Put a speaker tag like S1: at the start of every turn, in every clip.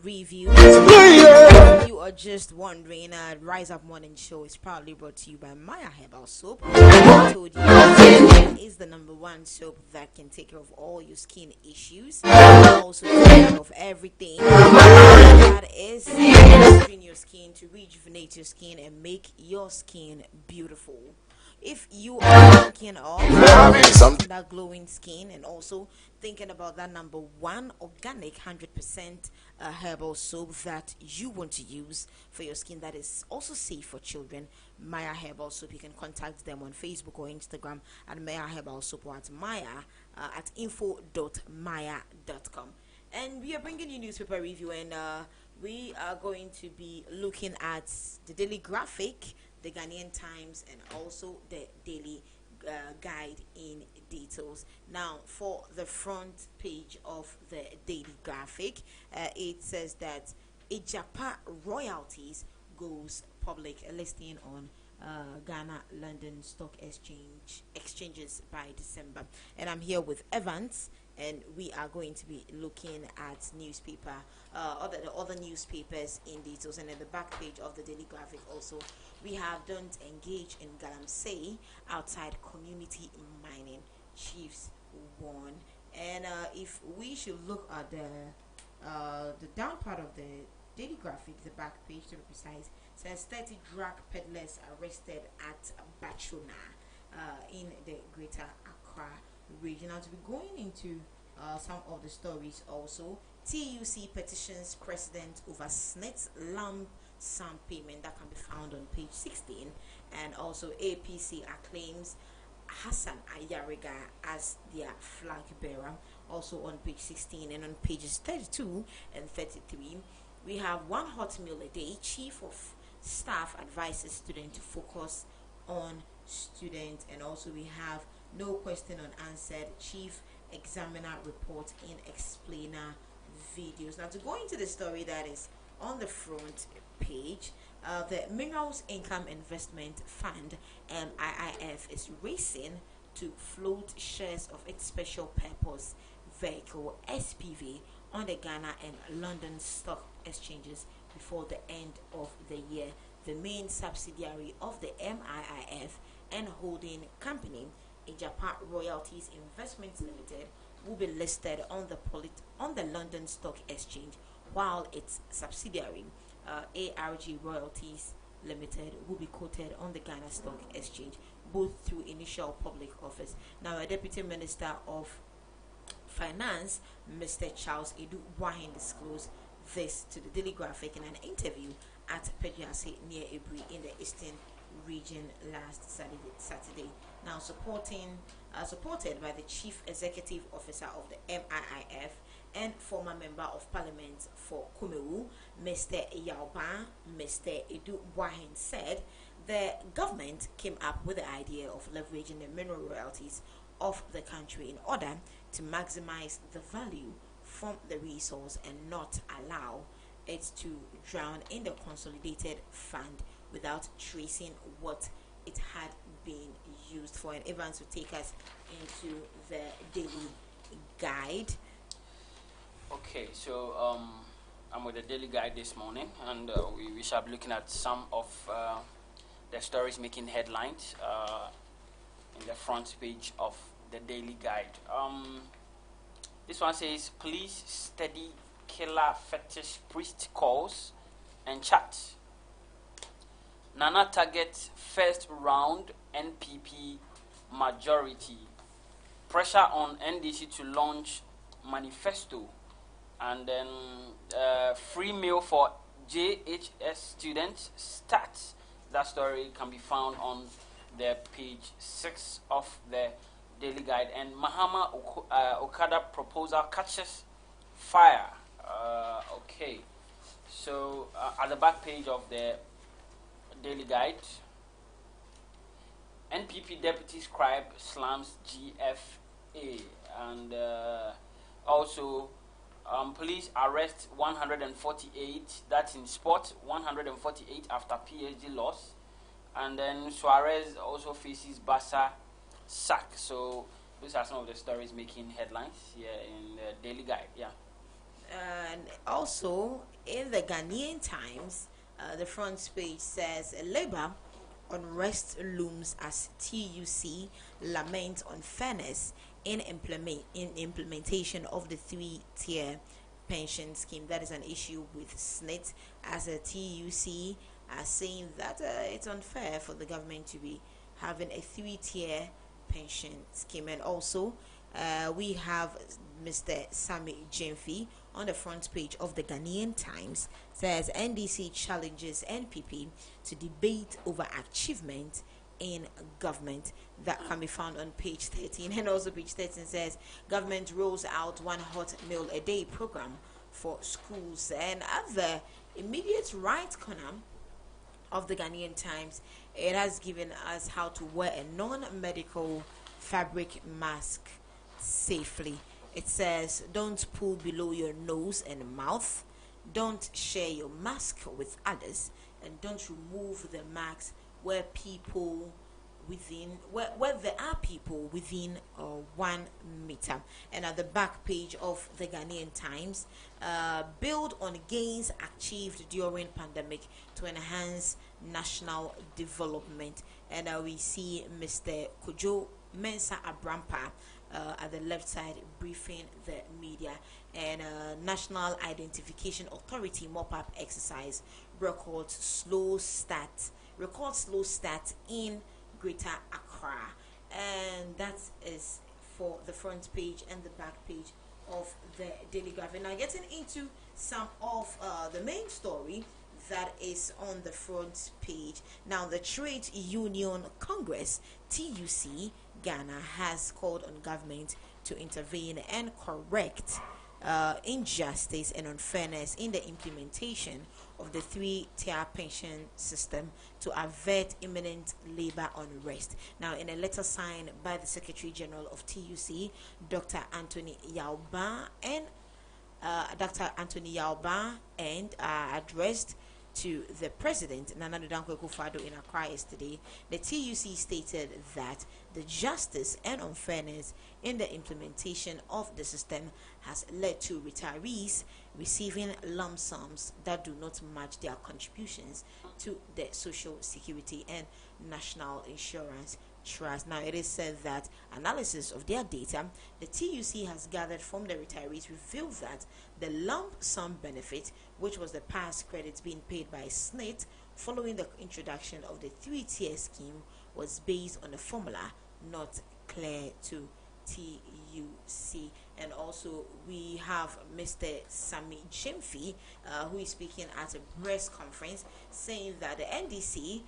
S1: review. You are just wondering, Rise Up Morning Show is proudly brought to you by Maya Herbal Soap. I told you it is the #1 soap that can take care of all your skin issues, also take care of everything that is in your skin to rejuvenate your skin and make your skin beautiful. If you are thinking of that glowing skin and also thinking about that #1 organic 100% herbal soap that you want to use for your skin that is also safe for children, Maya Herbal Soap, you can contact them on Facebook or Instagram at Maya Herbal Soap or at Maya at info.maya.com. And we are bringing you newspaper review, and we are going to be looking at the Daily Graphic, the Ghanaian Times, and also the Daily Guide in details. Now, for the front page of the Daily Graphic, it says that Ijapa royalties goes public, a listing on Ghana London Stock exchanges by December. And I'm here with Evans, and we are going to be looking at the other newspapers in details. And in the back page of the Daily Graphic also, we have don't engage in galamsey outside community mining, chiefs warn. And if we should look at the down part of the Daily Graphic, the back page to be precise, says 30 drug peddlers arrested at Bachona in the Greater Accra region. Now, to be going into some of the stories also, TUC petitions president over SNIT's lump sum payment, that can be found on page 16, and also APC acclaims Hassan Ayariga as their flag bearer, also on page 16. And on pages 32 and 33, we have one hot meal a day. Chief of Staff advises student to focus on student, and also we have no question unanswered. Chief examiner report in explainer videos. Now, to go into the story that is on the front page, the Minerals Income Investment Fund (MIIF) is racing to float shares of its special purpose vehicle (SPV) on the Ghana and London stock exchanges before the end of the year. The main subsidiary of the MIIF and holding company, Ijapa Royalties Investments Limited, will be listed on the London Stock Exchange, while its subsidiary, ARG Royalties Limited, will be quoted on the Ghana Stock Exchange, both through initial public office. Now, a Deputy Minister of Finance, Mr. Charles Edu Wahin, disclosed this to the Daily Graphic in an interview at Pejiase near Ebri in the Eastern region last Saturday. Now, supported by the Chief Executive Officer of the MIIF and former Member of Parliament for Kumewu, Mr. Yauba, Mr. Edu Wahin said the government came up with the idea of leveraging the mineral royalties of the country in order to maximize the value from the resource and not allow it to drown in the consolidated fund without tracing what it had been used for. And Evans will take us into the Daily Guide.
S2: Okay, so I'm with the Daily Guide this morning, and we shall be looking at some of the stories making headlines in the front page of the Daily Guide. This one says, police steady killer fetish priest calls and chat. Nana targets first round NPP majority. Pressure on NDC to launch manifesto. And then free meal for JHS students starts. That story can be found on the page 6 of the Daily Guide. And Mahama Okada proposal catches fire. Okay, so at the back page of the Daily Guide, NPP deputy scribe slams GFA, and also police arrest 148. That's in sport, 148 after PSG loss, and then Suarez also faces Barca sack. So these are some of the stories making headlines here in the Daily Guide. Yeah.
S1: And also in the Ghanaian Times, the front page says Labour unrest looms as TUC laments unfairness in implementation of the three-tier pension scheme. That is an issue with SNIT, as a TUC are saying that it's unfair for the government to be having a three-tier pension scheme. And also we have Mr. Sami Jemfi on the front page of the Ghanaian Times, says NDC challenges NPP to debate over achievement in government. That can be found on page 13. And also page 13 says government rolls out one hot meal a day program for schools. And at the immediate right corner of the Ghanaian Times, it has given us how to wear a non-medical fabric mask safely. It says don't pull below your nose and mouth, don't share your mask with others, and don't remove the mask where people where there are people within 1 meter. And at the back page of the Ghanaian Times, build on gains achieved during pandemic to enhance national development. And we see Mr. Kojo Mensa Abrampa at the left side briefing the media. And National Identification Authority mop-up exercise records slow start in Greater Accra. And that is for the front page and the back page of the Daily Graphic. Now getting into some of the main story that is on the front page. Now the Trade Union Congress, TUC Ghana, has called on government to intervene and correct injustice and unfairness in the implementation of the three-tier pension system to avert imminent labor unrest. Now, in a letter signed by the Secretary General of TUC, Dr. Anthony Yauba, and addressed to the President, Nana Dankwa Akufo-Addo, in Accra yesterday, the TUC stated that the justice and unfairness in the implementation of the system has led to retirees receiving lump sums that do not match their contributions to the Social Security and National Insurance Trust. Now, it is said that analysis of their data the TUC has gathered from the retirees revealed that the lump sum benefit, which was the past credits being paid by SNIT following the introduction of the three-tier scheme, was based on a formula not clear to TUC. And also we have Mr. Sami Jemfi, who is speaking at a press conference, saying that the NDC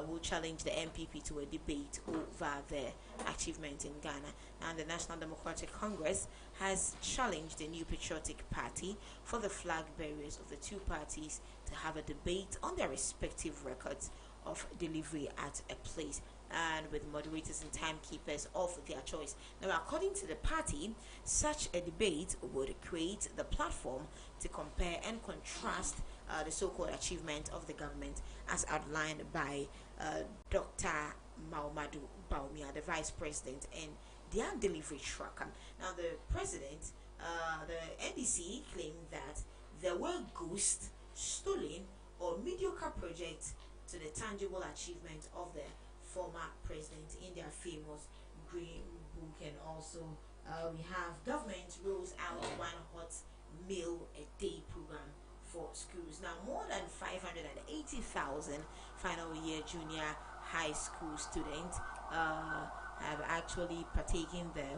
S1: will challenge the NPP to a debate over their achievement in Ghana. Now, the National Democratic Congress has challenged the New Patriotic Party for the flag bearers of the two parties to have a debate on their respective records of delivery at a place, and with moderators and timekeepers of their choice. Now, according to the party, such a debate would create the platform to compare and contrast the so-called achievement of the government as outlined by Dr. Mahamudu Bawumia, the Vice President, and their delivery tracker. Now, the President, the NDC, claimed that there were ghosts, stolen, or mediocre projects to the tangible achievement of the former president in their famous Green Book. And also we have government rolls out one hot meal a day program for schools. Now, more than 580,000 final year junior high school students have actually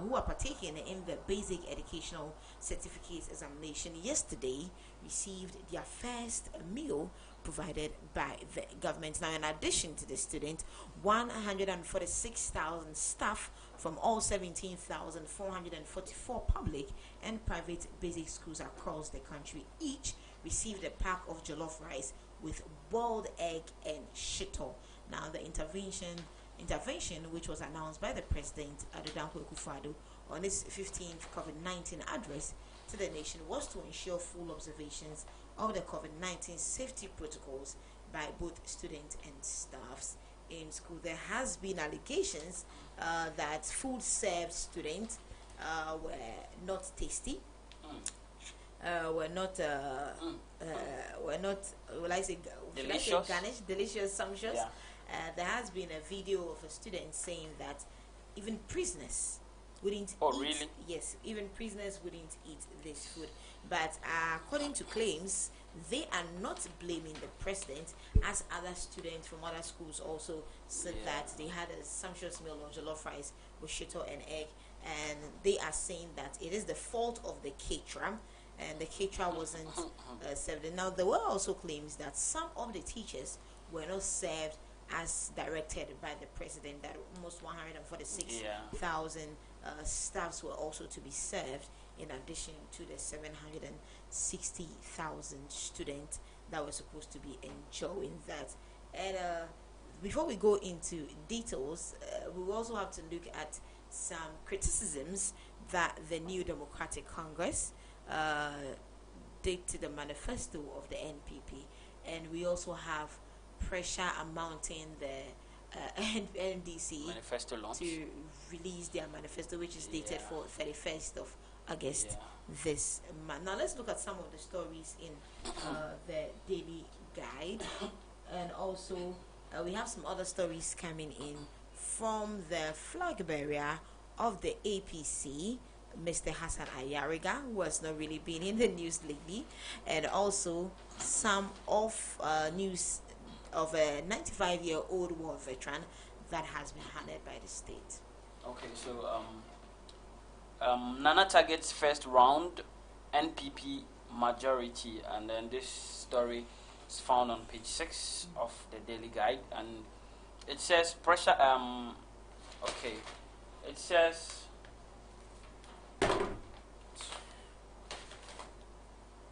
S1: who are partaking in the basic educational certificates examination yesterday received their first meal provided by the government. Now, in addition to the student, 146,000 staff from all 17,444 public and private basic schools across the country each received a pack of jollof rice with boiled egg and shito. Now, the intervention, which was announced by the President Dankwa Akufo-Addo on his 15th COVID-19 address to the nation, was to ensure full observations of the COVID-19 safety protocols by both students and staffs in school. There has been allegations that food served students were not tasty. were not were not, will I say, should I say
S2: Delicious.
S1: garnish, delicious, sumptuous.
S2: Yeah.
S1: There has been a video of a student saying that even prisoners wouldn't
S2: Oh,
S1: eat.
S2: really?
S1: Yes, even prisoners wouldn't eat this food. But according to claims, they are not blaming the president, as other students from other schools also said
S2: Yeah.
S1: that they had a sumptuous meal of jollof rice with shito and egg, and they are saying that it is the fault of the caterer, and the caterer wasn't served. And now there were also claims that some of the teachers were not served as directed by the president, that almost 146,000 staffs were also to be served, in addition to the 760,000 students that were supposed to be enjoying that. And before we go into details, we also have to look at some criticisms that the New Democratic Congress did to the manifesto of the NPP, and we also have pressure mounting the NDC
S2: Manifesto launch.
S1: to release their manifesto, which is dated
S2: Yeah.
S1: for 31st of August
S2: Yeah.
S1: this month. Now let's look at some of the stories in the Daily Guide, and also we have some other stories coming in from the flag bearer of the APC, Mr. Hassan Ayariga, who has not really been in the news lately, and also some of news of a 95-year-old war veteran that has been honored by the state.
S2: Okay, so Nana targets first round NPP majority, and then this story is found on page 6 of the Daily Guide, and it says pressure. Okay, it says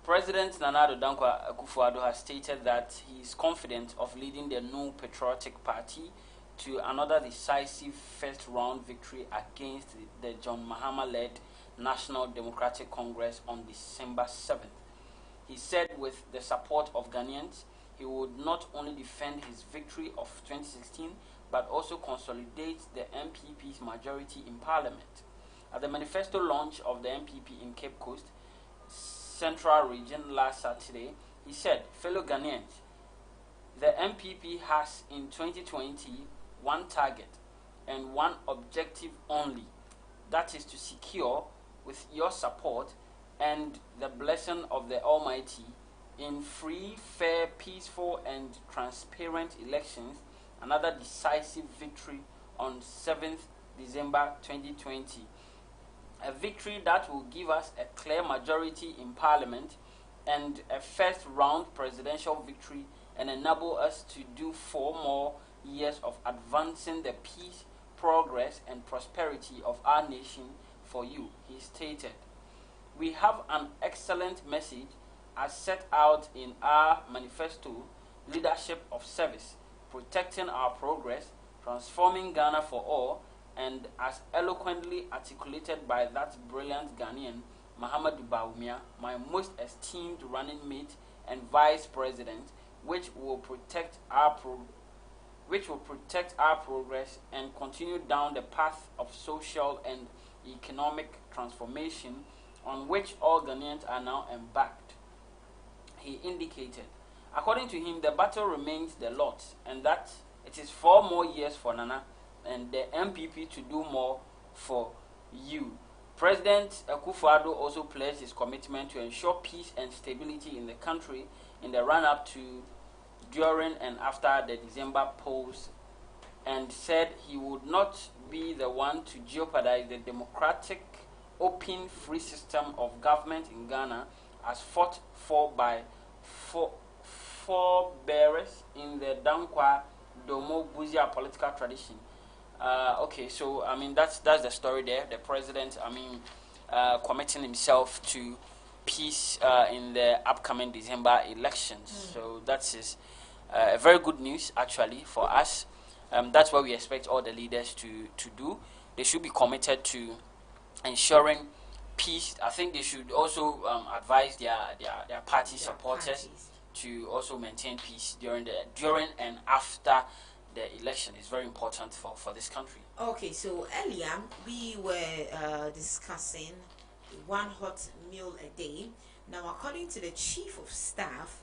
S2: President Nana Addo Dankwa Akufo-Addo has stated that he is confident of leading the New Patriotic Party to another decisive first-round victory against the John Mahama-led National Democratic Congress on December 7th. He said with the support of Ghanaians, he would not only defend his victory of 2016, but also consolidate the MPP's majority in Parliament. At the manifesto launch of the MPP in Cape Coast, Central Region last Saturday, he said, fellow Ghanaians, the MPP has in 2020 one target and one objective only, that is to secure, with your support and the blessing of the Almighty, in free, fair, peaceful and transparent elections, another decisive victory on 7th December 2020. A victory that will give us a clear majority in Parliament and a first round presidential victory, and enable us to do 4 more years of advancing the peace, progress and prosperity of our nation for you, he stated. We have an excellent message as set out in our manifesto, leadership of service, protecting our progress, transforming Ghana for all, and as eloquently articulated by that brilliant Ghanaian, Mahamadou Bawumia, my most esteemed running mate and vice president, which will protect our progress and continue down the path of social and economic transformation on which all Ghanaians are now embarked. He indicated, according to him, the battle remains the lot, and that it is 4 more years for Nana and the MPP to do more for you. President Akufo-Addo also pledged his commitment to ensure peace and stability in the country in the run-up to, during and after the December polls, and said he would not be the one to jeopardize the democratic, open, free system of government in Ghana as fought for by forebearers in the Dankwa Domo Buzia political tradition. Okay, so I mean that's the story there. The president, committing himself to peace in the upcoming December elections. So that's very good news actually for us. That's what we expect all the leaders to do. They should be committed to ensuring peace. I think they should also advise their party supporters to also maintain peace during and after the election. Is very important for this country.
S1: Okay, so earlier we were discussing one hot meal a day. Now, according to the chief of staff,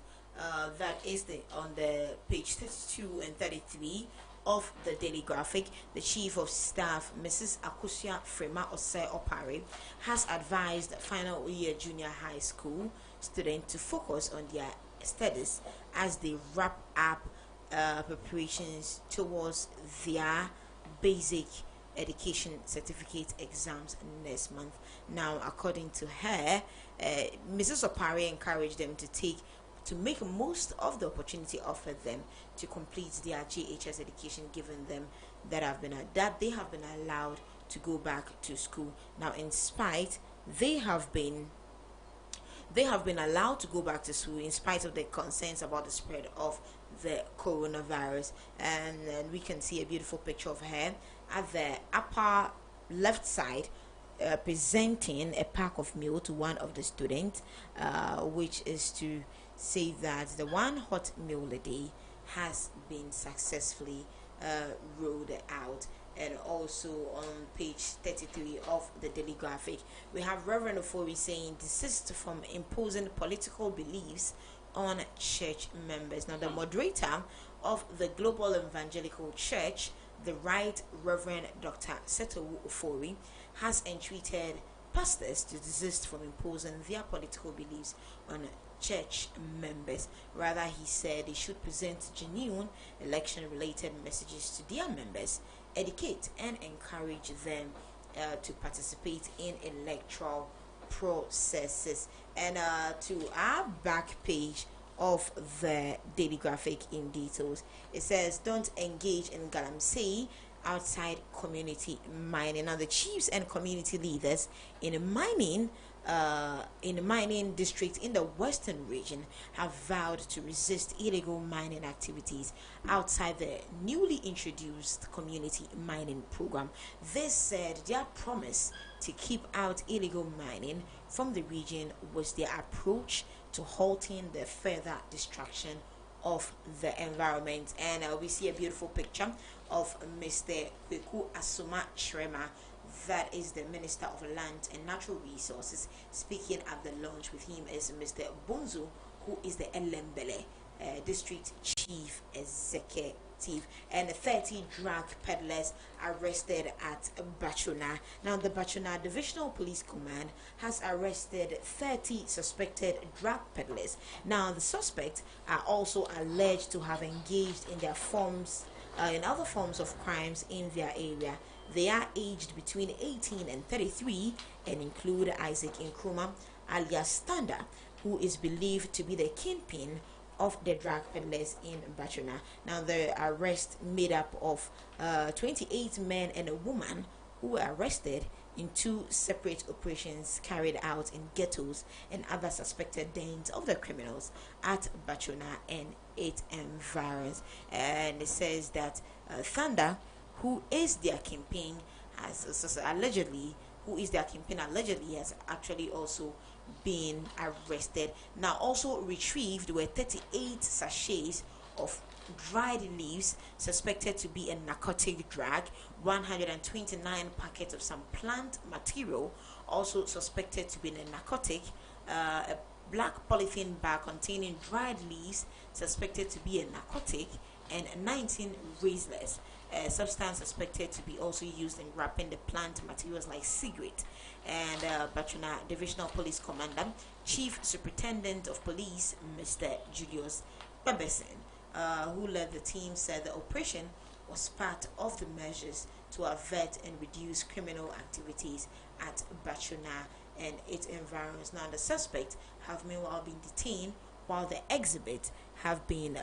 S1: that is on the page 32 and 33 of the Daily Graphic, the chief of staff, Mrs. Akusia Frema Osei Opare, has advised final year junior high school students to focus on their studies as they wrap up preparations towards their basic education certificate exams next month. Now, according to her, Mrs. Opare encouraged them to make most of the opportunity offered them to complete their JHS education given them that they have been allowed to go back to school. Now, in spite they have been allowed to go back to school in spite of the concerns about the spread of the coronavirus. And we can see a beautiful picture of her at the upper left side, presenting a pack of meal to one of the students, which is to say that the one hot meal a day has been successfully rolled out. And also on page 33 of the Daily Graphic, we have Reverend Ofori saying desist from imposing political beliefs on church members. Now, the moderator of the Global Evangelical Church, the Right Reverend Dr. Setowu Ofori, has entreated pastors to desist from imposing their political beliefs on church members. Rather, he said they should present genuine election-related messages to their members, educate and encourage them to participate in electoral processes. And to our back page of the Daily Graphic in details, it says don't engage in galamsey outside community mining. Now, the chiefs and community leaders in a mining district in the western region have vowed to resist illegal mining activities outside the newly introduced community mining program. They said their promise to keep out illegal mining from the region was their approach to halting the further destruction of the environment. And we see a beautiful picture of Mr. Kweku Asuma Shrema, that is the Minister of Land and Natural Resources. Speaking at the launch with him is Mr. Bunzu, who is the Elembele District Chief Executive, and 30 drug peddlers arrested at Bachuna. Now, the Bachuna Divisional Police Command has arrested 30 suspected drug peddlers. Now, the suspects are also alleged to have engaged in other forms of crimes in their area. They are aged between 18 and 33 and include Isaac Nkrumah, alias Standa, who is believed to be the kingpin of the drug peddlers in Bachuna. Now, the arrest made up of 28 men and a woman who were arrested in two separate operations carried out in ghettos and other suspected dens of the criminals at Bachuna and its environs. And it says that Thunder, who is their kingpin, allegedly has actually also been arrested. Now, also retrieved were 38 sachets of dried leaves suspected to be a narcotic drug, 129 packets of some plant material also suspected to be a narcotic, a black polythene bag containing dried leaves suspected to be a narcotic, and 19 razors, a substance suspected to be also used in wrapping the plant materials like cigarette. And Bachuna Divisional Police Commander, Chief Superintendent of Police, Mr. Julius Bebesin, who led the team, said the operation was part of the measures to avert and reduce criminal activities at Bachuna and its environs. Now, the suspects have meanwhile been detained, while the exhibit have been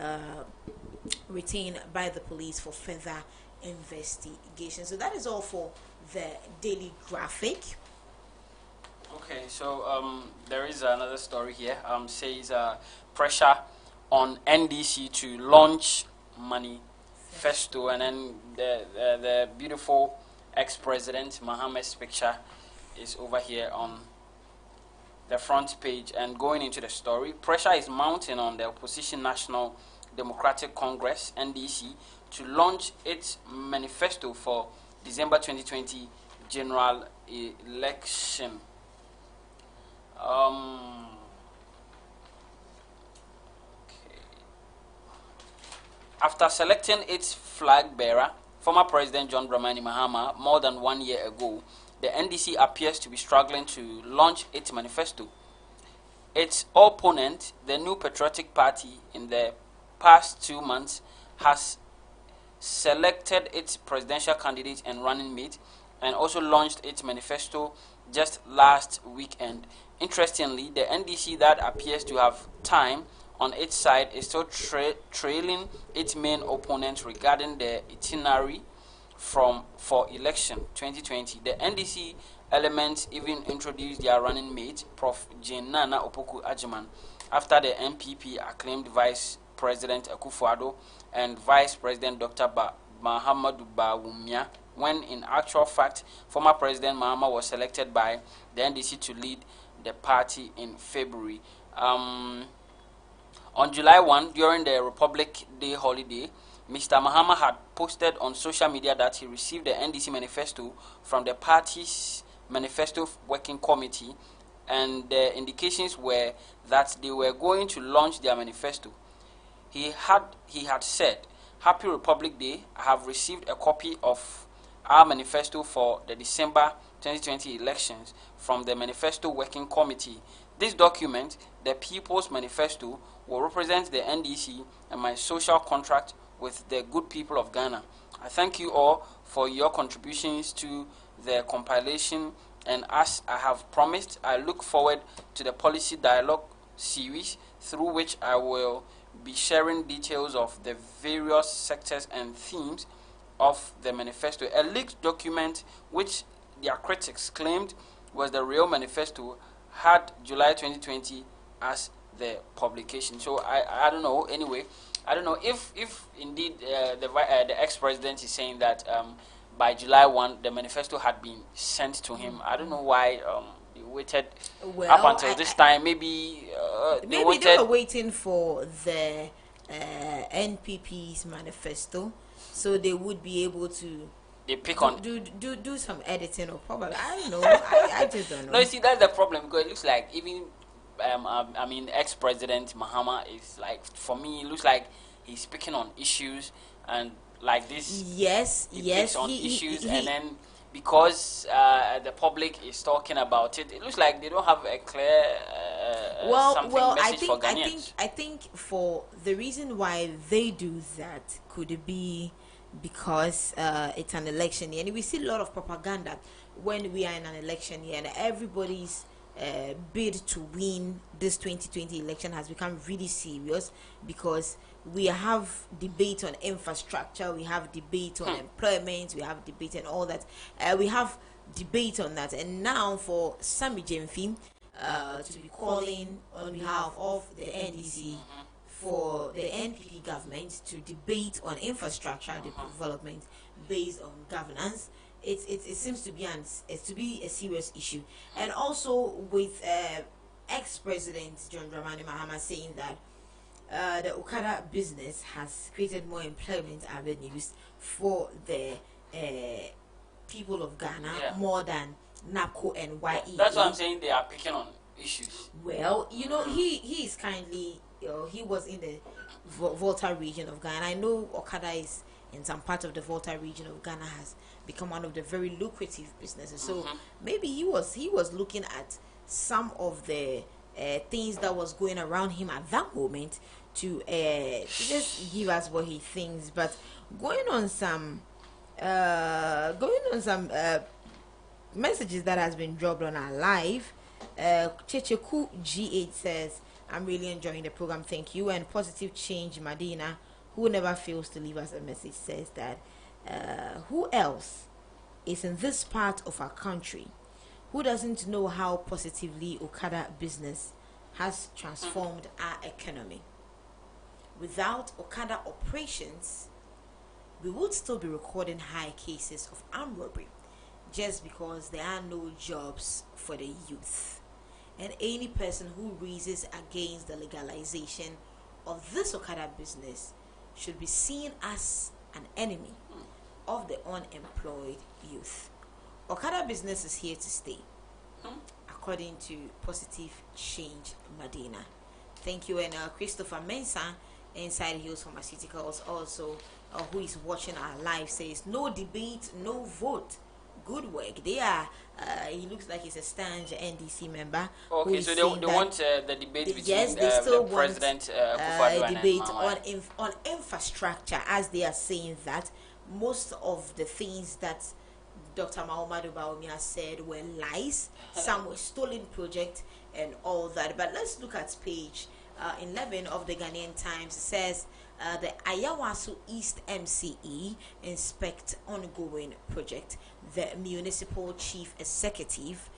S1: retained by the police for further investigation. So that is all for the Daily Graphic.
S2: Okay, so there is another story here. Says pressure on NDC to launch manifesto, and then the beautiful ex-president Mohammed's picture is over here on the front page. And going into the story, pressure is mounting on the opposition National Democratic Congress (NDC) to launch its manifesto for December 2020 general election. After selecting its flag bearer, former President John Dramani Mahama, more than 1 year ago, the NDC appears to be struggling to launch its manifesto. Its opponent, the New Patriotic Party, in the past 2 months, has selected its presidential candidate and running mate, and also launched its manifesto just last weekend. Interestingly, the NDC, that appears to have time on its side, is still trailing its main opponent regarding the itinerary for election 2020. The NDC elements even introduced their running mate, Prof. Jane Nana Opoku Ajiman, after the NPP acclaimed Vice President Akufo-Addo and Vice President Dr. Mahamudu Bawumia, when in actual fact, former President Mahama was selected by the NDC to lead the party in February. On July 1, during the Republic Day holiday, Mr. Mahama had posted on social media that he received the NDC manifesto from the party's manifesto working committee, and the indications were that they were going to launch their manifesto. He had said, "Happy Republic Day. I have received a copy of our manifesto for the December 2020 elections from the Manifesto Working Committee. This document, the People's Manifesto, will represent the NDC and my social contract with the good people of Ghana. I thank you all for your contributions to the compilation, and as I have promised, I look forward to the policy dialogue series through which I will be sharing details of the various sectors and themes of the manifesto." A leaked document, which their critics claimed was the real manifesto, had July 2020 as the publication. So I don't know. Anyway, I don't know if indeed the ex-president is saying that by July 1 the manifesto had been sent to him. I don't know why they waited up until this time. Maybe
S1: they were waiting for the NPP's manifesto, so they would be able to do some editing, or probably, I don't know. I just don't know.
S2: No, you see, that's the problem, because it looks like even ex-president Mahama is like, for me, it looks like he's speaking on issues, and like this.
S1: Yes,
S2: picks on issues, and then because the public is talking about it, it looks like they don't have a clear message for Ghanaians.
S1: I think for the reason why they do that could be because it's an election year, and we see a lot of propaganda when we are in an election year, and everybody's bid to win this 2020 election has become really serious, because we have debate on infrastructure, we have debate on employment, we have debate and all that. We have debate on that, and now for Sammy Jemfim to be calling on behalf of the NDC for the NPP government to debate on infrastructure development based on governance, it seems to be a serious issue. And also with ex-president John Dramani Mahama saying that the Okada business has created more employment avenues for the people of Ghana, more than NAPCO and YE.
S2: That's what I'm saying. They are picking on issues.
S1: Well, he is kindly, he was in the Volta region of Ghana. I know Okada is in some part of the Volta region of Ghana, has become one of the very lucrative businesses. So maybe he was looking at some of the things that was going around him at that moment to just give us what he thinks. But going on some messages that has been dropped on our live, Checheku G8 says, "I'm really enjoying the program, thank you." And Positive Change Madina, who never fails to leave us a message, says that who else is in this part of our country who doesn't know how positively Okada business has transformed our economy? Without Okada operations, we would still be recording high cases of armed robbery, just because there are no jobs for the youth. And any person who raises against the legalization of this Okada business should be seen as an enemy of the unemployed youth. Okada business is here to stay, according to Positive Change Madina. Thank you. And Christopher Mensah Inside Hills Pharmaceuticals also, who is watching our live, says no debate, no vote. Good work. They are. He looks like he's a stanch NDC member. Who
S2: Okay,
S1: is
S2: so
S1: saying
S2: they
S1: that
S2: want the debate between
S1: yes, they
S2: the
S1: still
S2: president
S1: want
S2: Akufo-Addo
S1: a
S2: and
S1: debate
S2: Mama.
S1: on infrastructure, as they are saying that most of the things that Dr. Mahamudu Bawumia said were lies. Some were stolen projects and all that. But let's look at page 11 of the Ghanaian Times. It says the Ayawaso East MCE inspect ongoing project. The municipal chief executive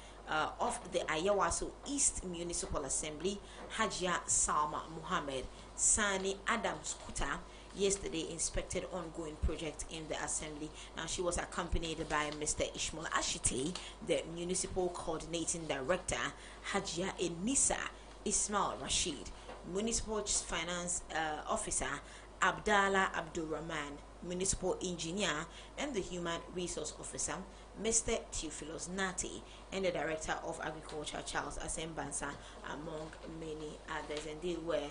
S1: of the Ayawaso East Municipal Assembly, Hajia Salma Muhammad Sani Adams Kuta, yesterday inspected ongoing project in the assembly. Now she was accompanied by Mr. Ishmael Ashite, the municipal coordinating director, Hajia Enisa Ismail Rashid, municipal finance officer Abdallah Abdurrahman, municipal engineer, and the human resource officer Mr. Theophilus Nati, and the director of agriculture Charles Asembansa, among many others. And they were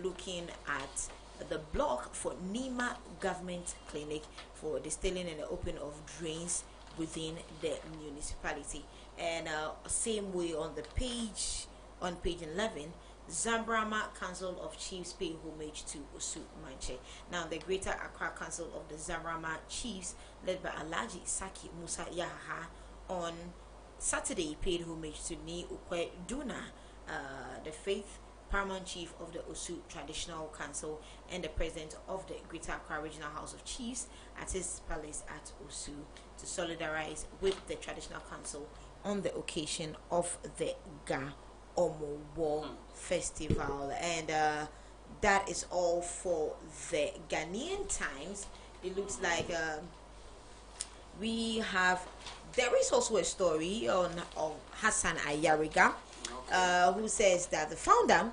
S1: looking at the block for Nima Government Clinic for distilling and the opening of drains within the municipality. And same way on page 11, Zambrama Council of Chiefs pay homage to Osu Manche. Now, the Greater Accra Council of the Zambrama Chiefs, led by Alhaji Saki Musa Yahaha, on Saturday paid homage to Ni Ukwe Duna, the faith paramount chief of the Osu Traditional Council and the president of the Greater Accra Regional House of Chiefs, at his palace at Osu, to solidarize with the Traditional Council on the occasion of the Ga Omo Festival. And that is all for the Ghanaian Times. It looks like there is also a story on Hassan Ayariga, who says that the founder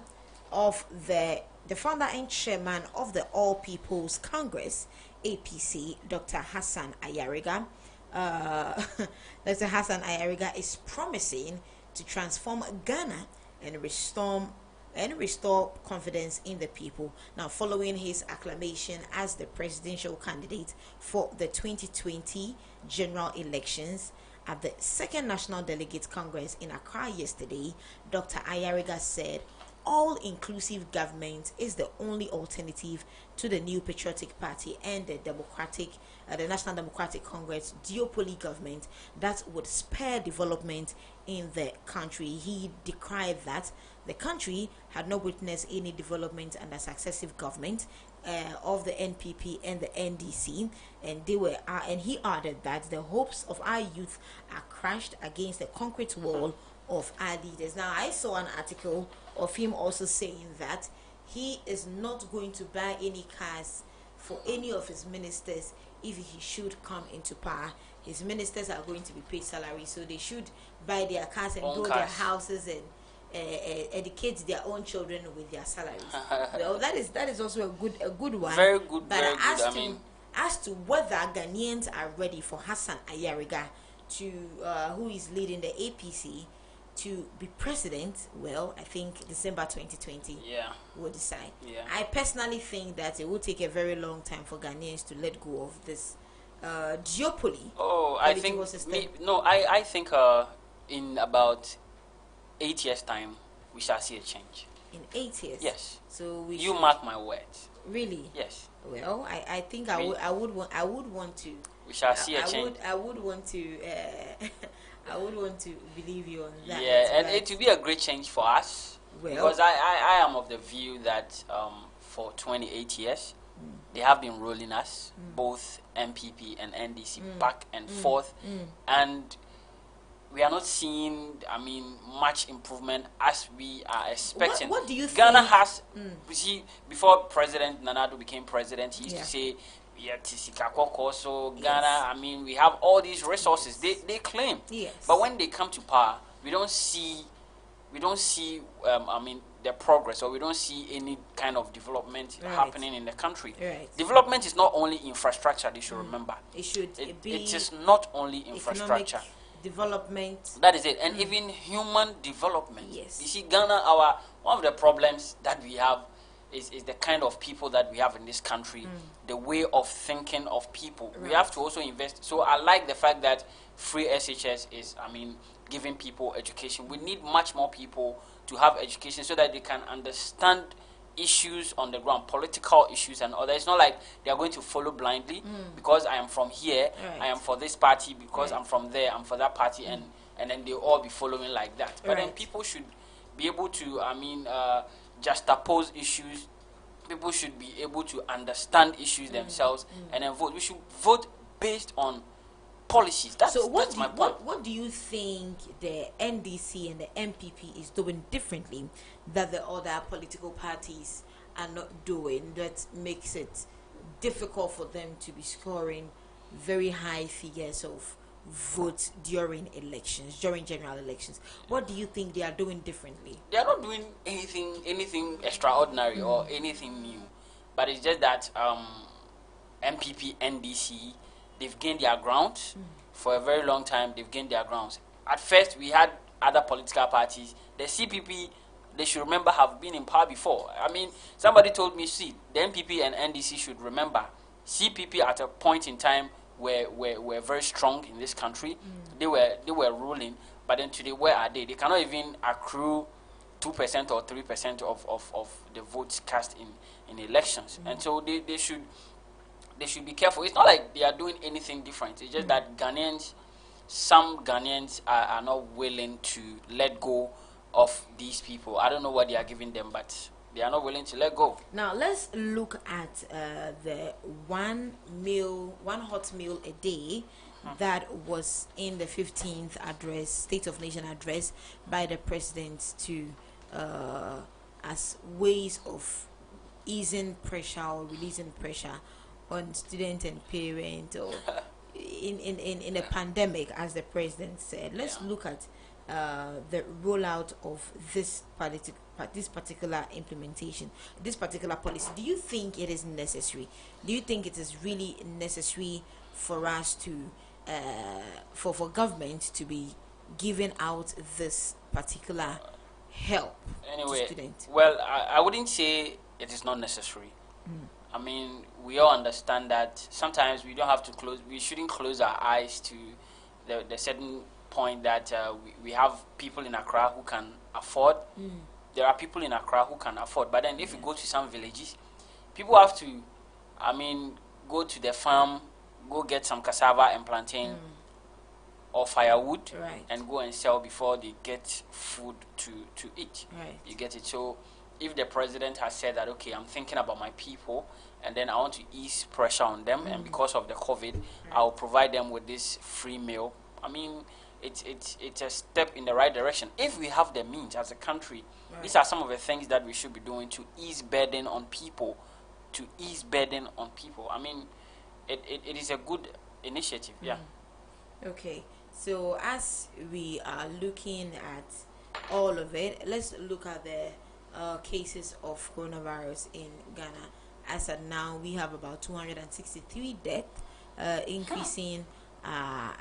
S1: and chairman of the All People's Congress, APC, Dr. Hassan Ayariga, Dr. Hassan Ayariga is promising to transform Ghana and restore confidence in the people. Now, following his acclamation as the presidential candidate for the 2020 general elections at the Second National Delegates Congress in Accra yesterday, Dr. Ayariga said all-inclusive government is the only alternative to the New Patriotic Party and the National Democratic Congress duopoly government that would spur development in the country. He decried that the country had not witnessed any development under successive government of the NPP and the NDC, and he added that the hopes of our youth are crushed against the concrete wall of our leaders. Now, I saw an article of him also saying that he is not going to buy any cars for any of his ministers if he should come into power. His ministers are going to be paid salary, so they should buy their cars and build their houses and educate their own children with their salaries. Well, that is also a good one.
S2: Very good.
S1: But
S2: very good.
S1: As to whether Ghanaians are ready for Hassan Ayariga who is leading the APC, to be president, well, I think December 2020 will decide. I personally think that it will take a very long time for Ghanaians to let go of this duopoly.
S2: I think in about 8 years' time we shall see a change.
S1: In 8 years?
S2: Yes.
S1: So
S2: you mark my words.
S1: Really?
S2: Yes.
S1: Well, I think I would want to.
S2: We shall see a change.
S1: I would want to. I would want to believe you on that.
S2: Yeah, and it will be a great change for us. Well, because I am of the view that for 28 years they have been rolling us, both MPP and NDC, back and forth, and we are not seeing, much improvement as we are expecting.
S1: What do you think?
S2: Ghana has, you see, before President Nana Addo became president, he used to say, so Ghana, we have all these resources. They claim.
S1: Yes.
S2: But when they come to power, we don't see the progress, or we don't see any kind of development happening in the country.
S1: Right.
S2: Development is not only infrastructure, they should remember.
S1: It
S2: is not only infrastructure.
S1: Development.
S2: That is it. And even human development.
S1: Yes.
S2: You see, Ghana, one of the problems that we have is the kind of people that we have in this country, the way of thinking of people. We
S1: Right.
S2: have to also invest. So I like the fact that free SHS is, I mean, giving people education. We need much more people to have education so that they can understand issues on the ground, political issues and other. It's not like they are going to follow blindly because I am from here,
S1: Right.
S2: I am for this party, because
S1: Right.
S2: I'm from there, I'm for that party, and then they all be following like that. But then
S1: Right.
S2: people should be able to, I mean, juxtapose issues. People should be able to understand issues themselves and then vote. We should vote based on policies. That's,
S1: So what
S2: that's
S1: do
S2: my
S1: you,
S2: point.
S1: what do you think the NDC and the MPP is doing differently that the other political parties are not doing that makes it difficult for them to be scoring very high figures of votes during elections, during general elections? What do you think they are doing differently?
S2: They are not doing anything extraordinary or anything new, but it's just that MPP, NDC, they've gained their ground for a very long time. They've gained their grounds. At first, we had other political parties. The CPP, they should remember, have been in power before. I mean, somebody told me, see, the MPP and NDC should remember, CPP at a point in time were very strong in this country. They were ruling, but then today, where are they? They cannot even accrue 2% or 3% of the votes cast in elections. And so they should be careful. It's not like they are doing anything different. It's just that some Ghanaians are not willing to let go of these people. I don't know what they are giving them, but they are not willing to let go.
S1: Now let's look at the one hot meal a day that was in the 15th address, State of Nation address by the president to as ways of easing pressure or releasing pressure on student and parent, or in a pandemic, as the president said. Let's
S2: Yeah.
S1: look at the rollout of this particular implementation, this particular policy. Do you think it is necessary? Do you think it is really necessary for us to for government to be giving out this particular help to
S2: Anyway,
S1: students?
S2: well, I wouldn't say it is not necessary. I mean, we all understand that sometimes we don't have to close. We shouldn't close our eyes to the certain point that we have people in Accra who can afford. There are people in Accra who can afford. But then if you go to some villages, people have to, I mean, go to the farm, go get some cassava and plantain or firewood,
S1: Right.
S2: and go and sell before they get food to eat.
S1: Right.
S2: You get it? So if the president has said that, okay, I'm thinking about my people, and then I want to ease pressure on them, and because of the COVID, I'll provide them with this free meal. I mean, it's a step in the right direction. If we have the means as a country, these are some of the things that we should be doing to ease burden on people. I mean, it is a good initiative. Yeah.
S1: Okay, so as we are looking at all of it, let's look at the cases of coronavirus in Ghana. As of now, we have about 263 deaths, increasing our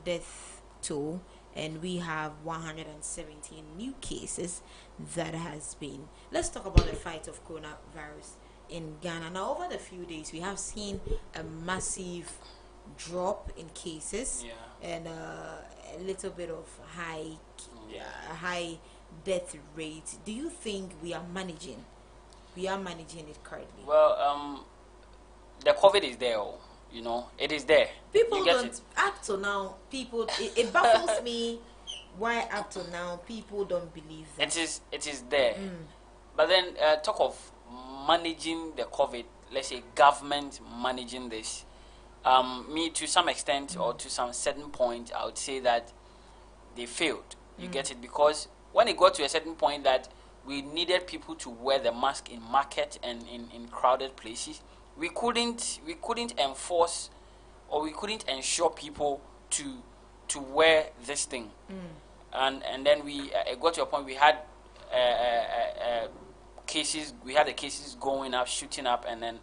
S1: death toll, and we have 117 new cases that has been. Let's talk about the fight of coronavirus in Ghana. Now, over the few days, we have seen a massive drop in cases,
S2: Yeah.
S1: and a little bit of high death rate. Do you think we are managing it correctly?
S2: Well, the COVID is there. You know, it is there.
S1: People
S2: You get
S1: don't
S2: it?
S1: up to now. It baffles me why up to now people don't believe that.
S2: It is there. But then talk of managing the COVID. Let's say government managing this. Me, to some extent or to some certain point, I would say that they failed. You get it? Because when it got to a certain point that we needed people to wear the mask in market and in crowded places, we couldn't enforce, or we couldn't ensure people to wear this thing. And then we it got to a point we had cases. We had the cases going up, shooting up, and then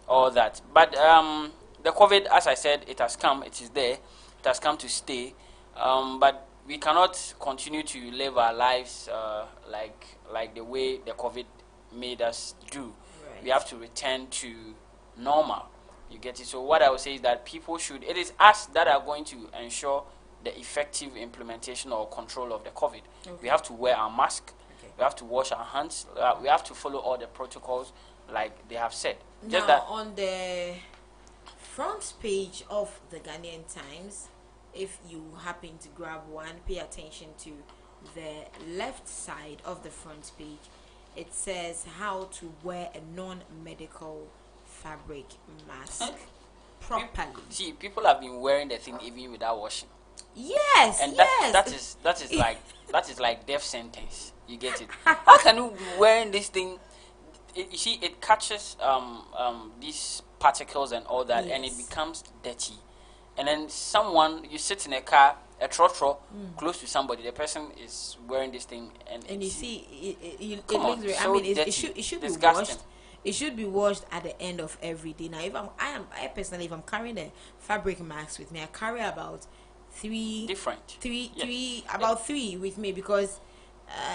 S2: all that. But the COVID, as I said, it has come. It is there. It has come to stay. But we cannot continue to live our lives like the way the COVID made us do.
S1: Right.
S2: We have to return to normal. You get it? So what I would say is that people should, it is us that are going to ensure the effective implementation or control of the COVID.
S1: Okay.
S2: We have to wear our mask.
S1: Okay.
S2: We have to wash our hands. We have to follow all the protocols like they have said. Just
S1: Now,
S2: that
S1: on the front page of the Ghanaian Times, if you happen to grab one, pay attention to the left side of the front page. It says how to wear a non-medical fabric mask properly.
S2: see, people have been wearing the thing even without washing.
S1: Yes,
S2: And
S1: yes.
S2: that is like death sentence. You get it? How can you be wearing this thing? You see, it catches these particles and all that, and it
S1: Yes.
S2: becomes dirty. And then you sit in a car, a trotro, close to somebody. The person is wearing this thing,
S1: And you see, it
S2: Come
S1: looks
S2: on,
S1: very.
S2: so
S1: I mean,
S2: dirty,
S1: it should be
S2: disgusting.
S1: washed. It should be washed at the end of every day. Now, I personally, if I'm carrying a fabric mask with me, I carry about three
S2: different. Yes.
S1: about three with me because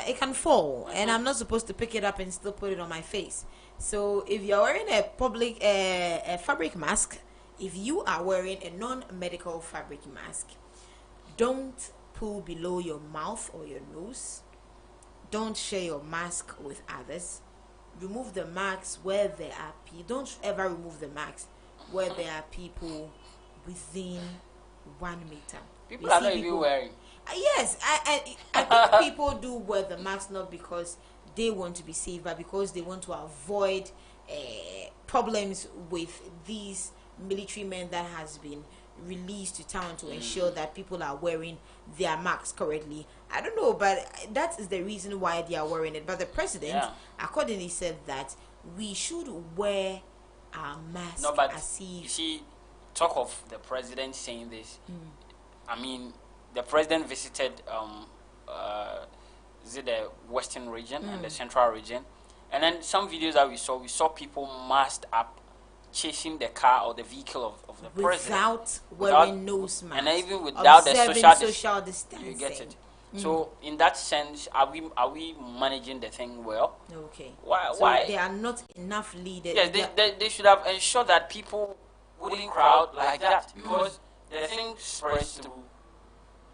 S1: it can fall, and I'm not supposed to pick it up and still put it on my face. So if you're wearing a fabric mask, if you are wearing a non-medical fabric mask, don't pull below your mouth or your nose. Don't share your mask with others. Remove the mask where there are people. Don't ever remove the mask where there are people within 1 meter.
S2: People
S1: You
S2: are
S1: see
S2: not even wearing.
S1: Yes, I think people do wear the mask not because they want to be safe, but because they want to avoid problems with these military men that has been released to town to ensure that people are wearing their masks correctly. I don't know, but that is the reason why they are wearing it. But the president accordingly said that we should wear our mask
S2: No, but
S1: as
S2: you
S1: if
S2: see, talk of the president saying this. I mean, the president visited is it the western region and the central region, and then some videos that we saw people masked up chasing the car or the vehicle of the president
S1: without wearing nose mask,
S2: and even without the
S1: observing social distancing.
S2: You get it? So in that sense, are we managing the thing well?
S1: Okay.
S2: Why?
S1: So
S2: Why?
S1: there are not enough leaders.
S2: Yes, they should have ensured that people wouldn't crowd like that, because the thing spreads through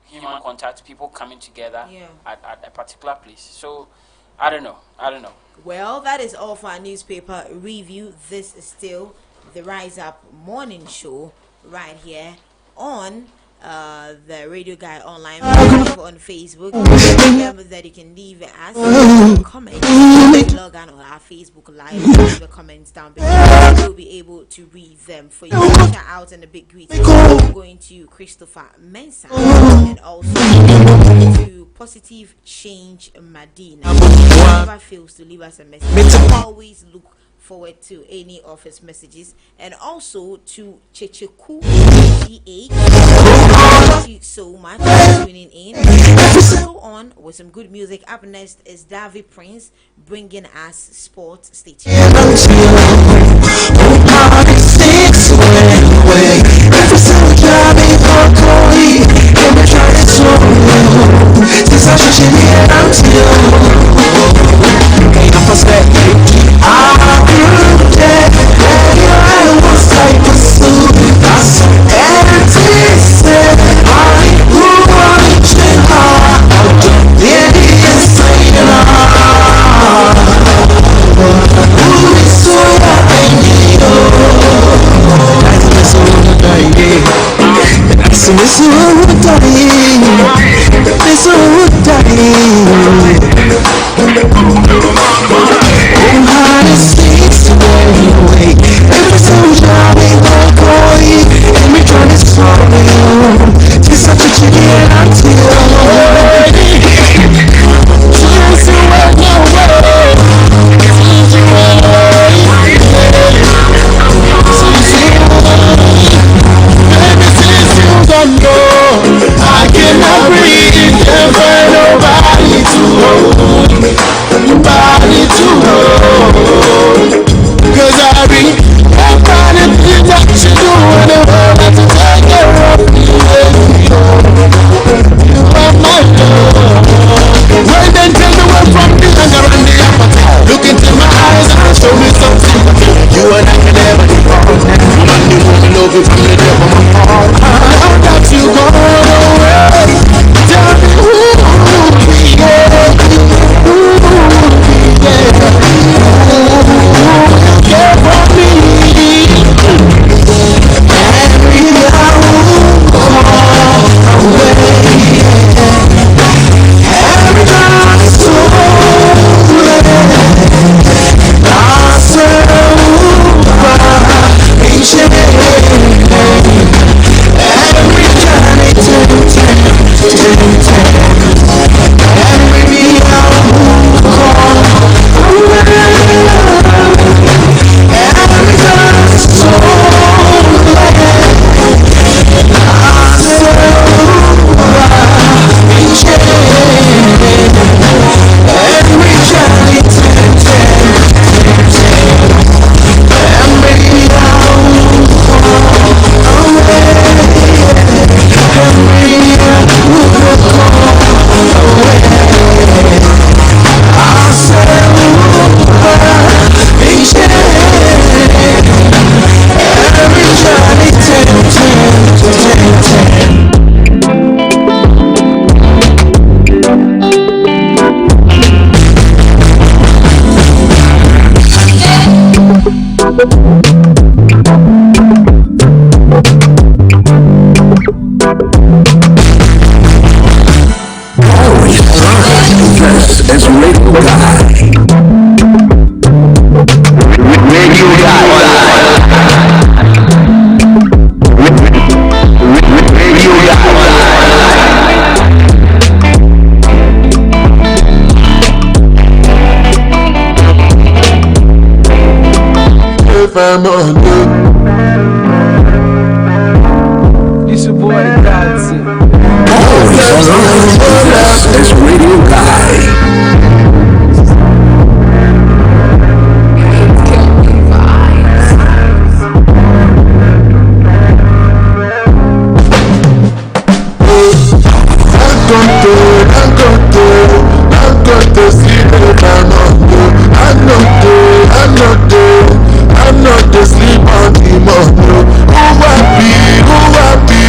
S2: human contact, people coming together at a particular place. So I don't know.
S1: Well, that is all for our newspaper review. This is still the Rise Up morning show right here on the Radio Guy online on Facebook. Remember that you can leave us a comment, log on our Facebook live, leave the comments down below. We'll be able to read them for you. Shout out and a big greeting going to Christopher Mensah and also to Positive Change Medina. Never fails to leave us a message. Always look forward to any of his messages, and also to Checheku GH. Thank you so much for tuning in. Go on with some good music. Up next is Davi Prince bringing us Sports Station.
S3: So love you from the depth of my heart. Now that you gone away, tell me who, yeah, who, yeah, for me. Every now away, every time it's I'm on you.
S4: It's your boy Dodson.
S3: It's Radio Guy. I'm going to sleep in the I'm not to sleep on the mountain. Who happy?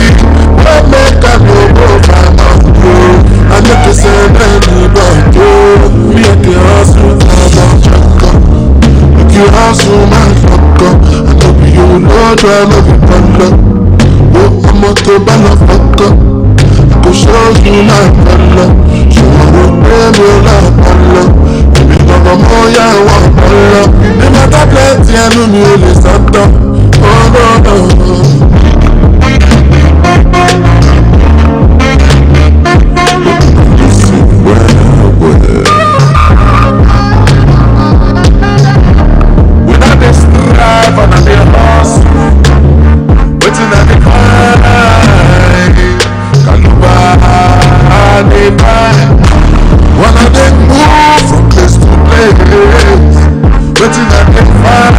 S3: What make I go my mountain? I need to send anybody. Me at the hustle, if you hustle, my fucker. I love you, Lord, I love you, brother. Oh, I'm a to fucker. I go show you my brother. Show my baby, love, brother. Ọmọ ya wà ọlọ ní mọ́tà plenty ẹnu mi ò lè sọ́tọ̀ when I dey strive and I dey hustle, wetin I dey find, Kaluba I dey find. When I dey move from place to place, wetin I dey find,